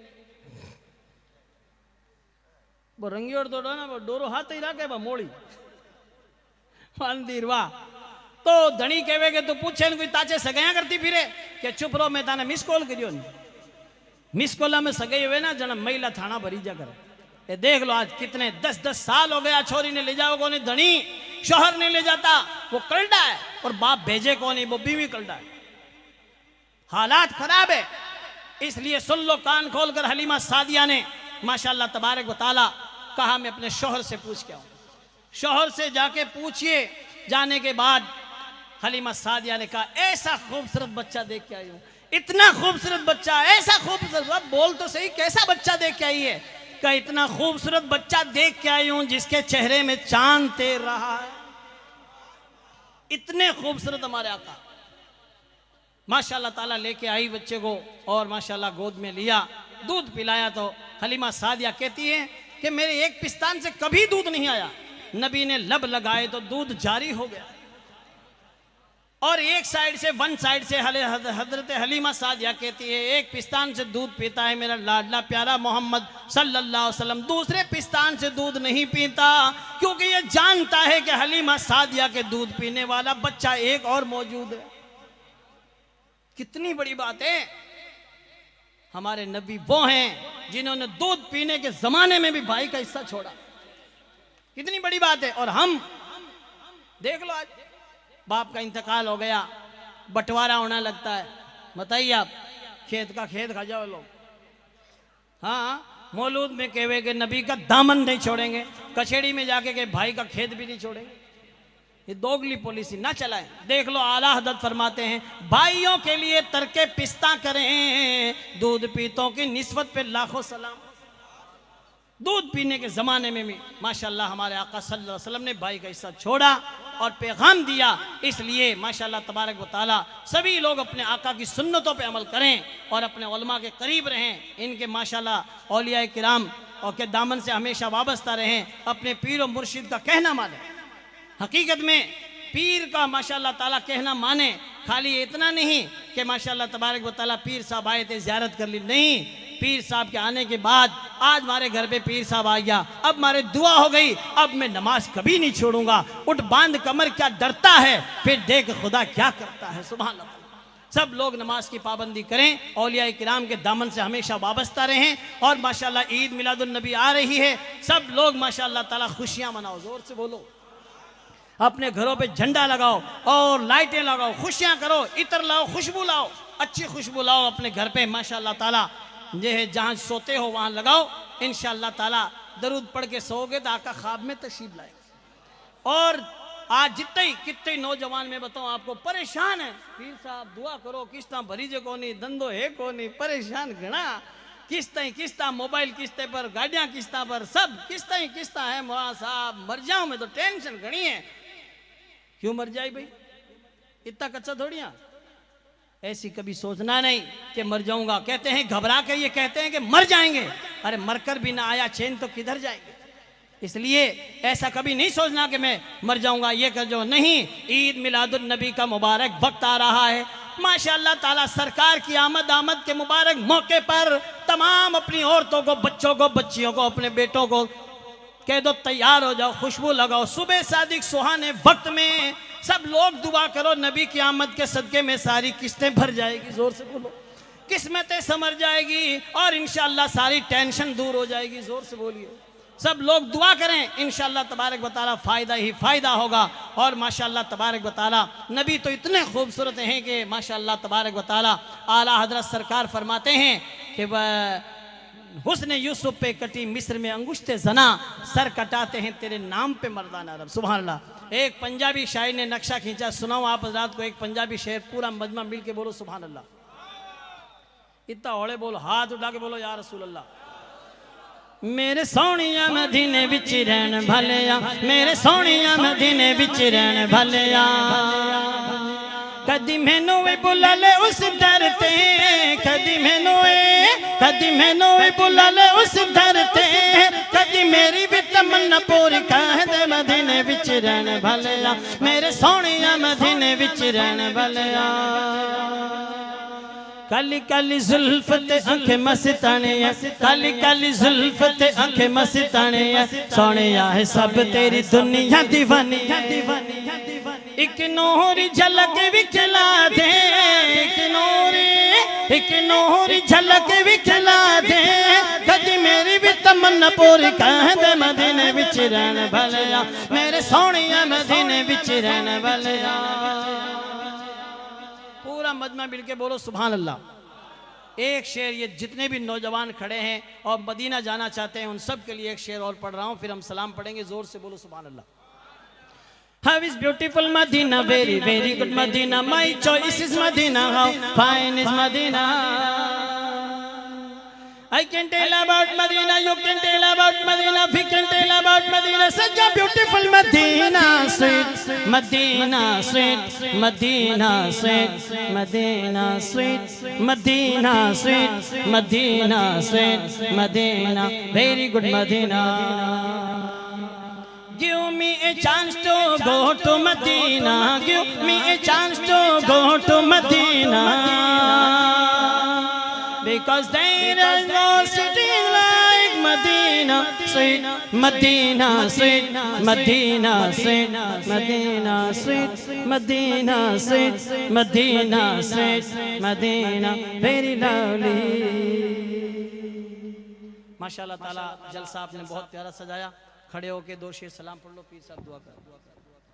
वो रंगी और दौड़ा ना, वो डोरो हाथ ही रखे बा मोड़ी मंदिर। वाह। तो धनी कहवे के तू पूछे कोई ताचे सगाया करती फिरे के चुप रहो, मैं ताने मिस कॉल करियो। मिस कॉल में सगाई हुए ना जना महिला थाना भरी जा कर। ये देख लो आज कितने 10-10 साल हो गया, छोरी ने ले जाओ को नहीं, धनी शोहर नहीं ले जाता, वो कलटा है, और बाप भेजे को नहीं, वो बीवी कलटा है। हालात खराब है। इसलिए सुन लो कान खोल कर, हलीमा सादिया ने माशाल्लाह तबारक व तआला कहा मैं अपने शोहर से पूछ के आऊं। शोहर से जाके पूछिए। जाने के बाद हलीमा सादिया ने कहा ऐसा खूबसूरत बच्चा देख के आई हूं, इतना खूबसूरत बच्चा, ऐसा खूबसूरत, बोल तो सही कैसा बच्चा देख के आई है? का इतना खूबसूरत बच्चा देख के आई हूं जिसके चेहरे में चांद तैर रहा है। इतने खूबसूरत हमारे आका। माशाल्लाह ताला लेके आई बच्चे को और माशाल्लाह गोद में लिया, दूध पिलाया। तो हलीमा सादिया कहती है कि मेरे एक पिस्तान से कभी दूध नहीं आया, नबी ने लब लगाए तो दूध जारी हो गया। और एक साइड से वन साइड से हजरत हलीमा सादिया कहती है एक पिस्तान से दूध पीता है मेरा लाडला प्यारा मोहम्मद सल्लल्लाहु अलैहि वसल्लम, दूसरे पिस्तान से दूध नहीं पीता, क्योंकि ये जानता है कि हलीमा सादिया के दूध पीने वाला बच्चा एक और मौजूद है। कितनी बड़ी बात है। हमारे नबी वो हैं जिन्होंने दूध पीने के जमाने में भी भाई का हिस्सा छोड़ा। कितनी बड़ी बात है। और हम देख लो आज बाप का इंतकाल हो गया, बंटवारा होने लगता है। बताइए आप, खेत का खेत खा जाओ लोग। हाँ, मौलूद में कहवे के नबी का दामन नहीं छोड़ेंगे, कचेड़ी में जाके के भाई का खेत भी नहीं छोड़ेंगे। ये दोगली पॉलिसी ना चलाएं। देख लो आला हजरत फरमाते हैं भाइयों के लिए तरके पिस्ता करें, दूध पीतों की निस्बत पे लाखों सलाम। दूध पीने के जमाने में भी माशाल्लाह हमारे आका सल्लल्लाहु अलैहि वसल्लम ने भाई का हिस्सा छोड़ा। और पैगाम दिया। इसलिए माशाअल्लाह तबारक व तआला सभी लोग अपने आका की सुन्नतों पे अमल करें और अपने उलमा के करीब रहें, इनके माशाअल्लाह औलिया किराम और के दामन से हमेशा वाबस्ता रहें, अपने पीर और मुर्शिद का कहना माने। हकीकत में पीर का माशाअल्लाह ताला कहना माने, खाली इतना नहीं कि माशाअल्लाह तबारक व तआला पीर साहब आए थे ज़ियारत कर ली, नहीं, पीर साहब के आने के बाद आज हमारे घर पे पीर साहब आ गया, अब हमारे दुआ हो गई, अब मैं नमाज कभी नहीं छोड़ूंगा, उठ बांध कमर क्या डरता है, फिर देख खुदा क्या करता है। सुभान अल्लाह। सब लोग नमाज की पाबंदी करें, औलिया किराम के दामन से हमेशा वाबस्ता रहें और माशाअल्लाह ईद मिलादुन नबी आ रही है, सब लोग माशाअल्लाह ताला खुशियाँ मनाओ, जोर से बोलो, अपने घरों पे झंडा लगाओ और लाइटें लगाओ, खुशियाँ करो, इत्र लाओ, खुशबू लाओ, अच्छी खुशबू लाओ अपने घर पे माशाअल्लाह ताला, ये है जहाँ सोते हो वहाँ लगाओ, इंशाअल्लाह ताला दरूद पढ़ के सोओगे तो आका ख्वाब में तशरीफ लाएगा। और आज जितने कितने नौजवान में बताऊँ आपको परेशान है, पीर साहब दुआ करो, किस्ता भरीजे को नहीं, धंधो है को नहीं, परेशान घना, किस्ता मोबाइल किस्ते पर, गाड़ियाँ किस्ता पर, सब किस्ता है, मौला साहब मर जाऊँ मैं तो टेंशन घनी है। क्यों मर जाए भाई, इतना कच्चा थोड़िया, ऐसी कभी सोचना नहीं कि मर जाऊंगा। कहते हैं घबरा कर ये कहते हैं कि मर जाएंगे, अरे मरकर भी ना आया चैन तो किधर जाएंगे। इसलिए ऐसा कभी नहीं सोचना कि मैं मर जाऊंगा, ये कर जो नहीं। ईद मिलादुन नबी का मुबारक वक्त आ रहा है, माशाअल्लाह ताला सरकार की आमद के मुबारक मौके पर तमाम अपनी औरतों को, बच्चों को, बच्चियों को, अपने बेटों को कह दो तैयार हो जाओ, खुशबू लगाओ, सुबह सादिक सुहाने वक्त में सब लोग दुआ करो, नबी की आमद के सदके में सारी किस्तें भर जाएगी, जोर से बोलो, किस्मतें समर जाएगी और इंशाअल्लाह सारी टेंशन दूर हो जाएगी, जोर से बोलिए, सब लोग दुआ करें, इंशाअल्लाह तबारक व तआला फ़ायदा ही फ़ायदा होगा। और माशाअल्लाह तबारक व तआला नबी तो इतने खूबसूरत हैं कि माशाअल्लाह तबारक व तआला आला हज़रत सरकार फरमाते हैं कि वह हुस्न यूसुफ पे कटी मिस्र में अंगुश्ते जना, सर कटाते हैं तेरे नाम पे मर्दाना रब। सुभान अल्लाह। एक पंजाबी शायर ने नक्शा खींचा, सुनाओ आप हज़रात को, एक पंजाबी शेर, पूरा मजमा मिल के बोलो सुभान अल्लाह, इतना औड़े बोलो, हाथ उठा के बोलो या रसूल अल्लाह। मेरे सोनिया मदीने विच रहन भलिया, मेरे सोनिया मदीने विच रहन भलिया, कदी मैनू भी बुला ले उस दर ते, कदी मैनू भी बुला ले उस दर ते, कदी मेरी भी तमन्ना पूरी कर दे, मदीने विच रहन भलिया, मेरे सोनिया मदीने विच रहन भलिया। काली काली जुल्फ ते आंखें मस्तानियां, काली काली जुल्फ ते आंखें मस्तानियां, सोनिया है सब तेरी दुनिया दीवानी, एक नूरी झलक विखला दे, एक नूरी झलक विखला दे, कदी मेरी भी तमन्ना पूरी कर दे, मदीने विच रहन भलिया, मेरे सोनिया मदीने विच रहन भलिया। पूरा मजमा मिल के बोलो सुभान अल्लाह। एक शेर, ये जितने भी नौजवान खड़े हैं और मदीना जाना चाहते हैं उन सब के लिए एक शेर और पढ़ रहा हूँ, फिर हम सलाम पढ़ेंगे, जोर से बोलो सुभान अल्लाह। How is beautiful Medina, very very good Medina, my choice is Medina, how fine is Medina. I can tell about Medina, you can tell about Medina, we can tell about Medina, such a beautiful Medina, sweet Medina, sweet Medina, sweet Medina, sweet Medina, sweet Medina, sweet Medina, very good Medina. Give me a chance to go to Medina, give me a chance to go to Medina, because there is no city like Medina, sweet Medina, sweet Medina, sweet Medina, sweet Medina, sweet Medina, sweet Medina, very lovely. माशाअल्लाह ताला जलसा आपने बहुत प्यारा सजाया। खड़े होके दो शेर सलाम पढ़ लो, पीर साहब दुआ कर।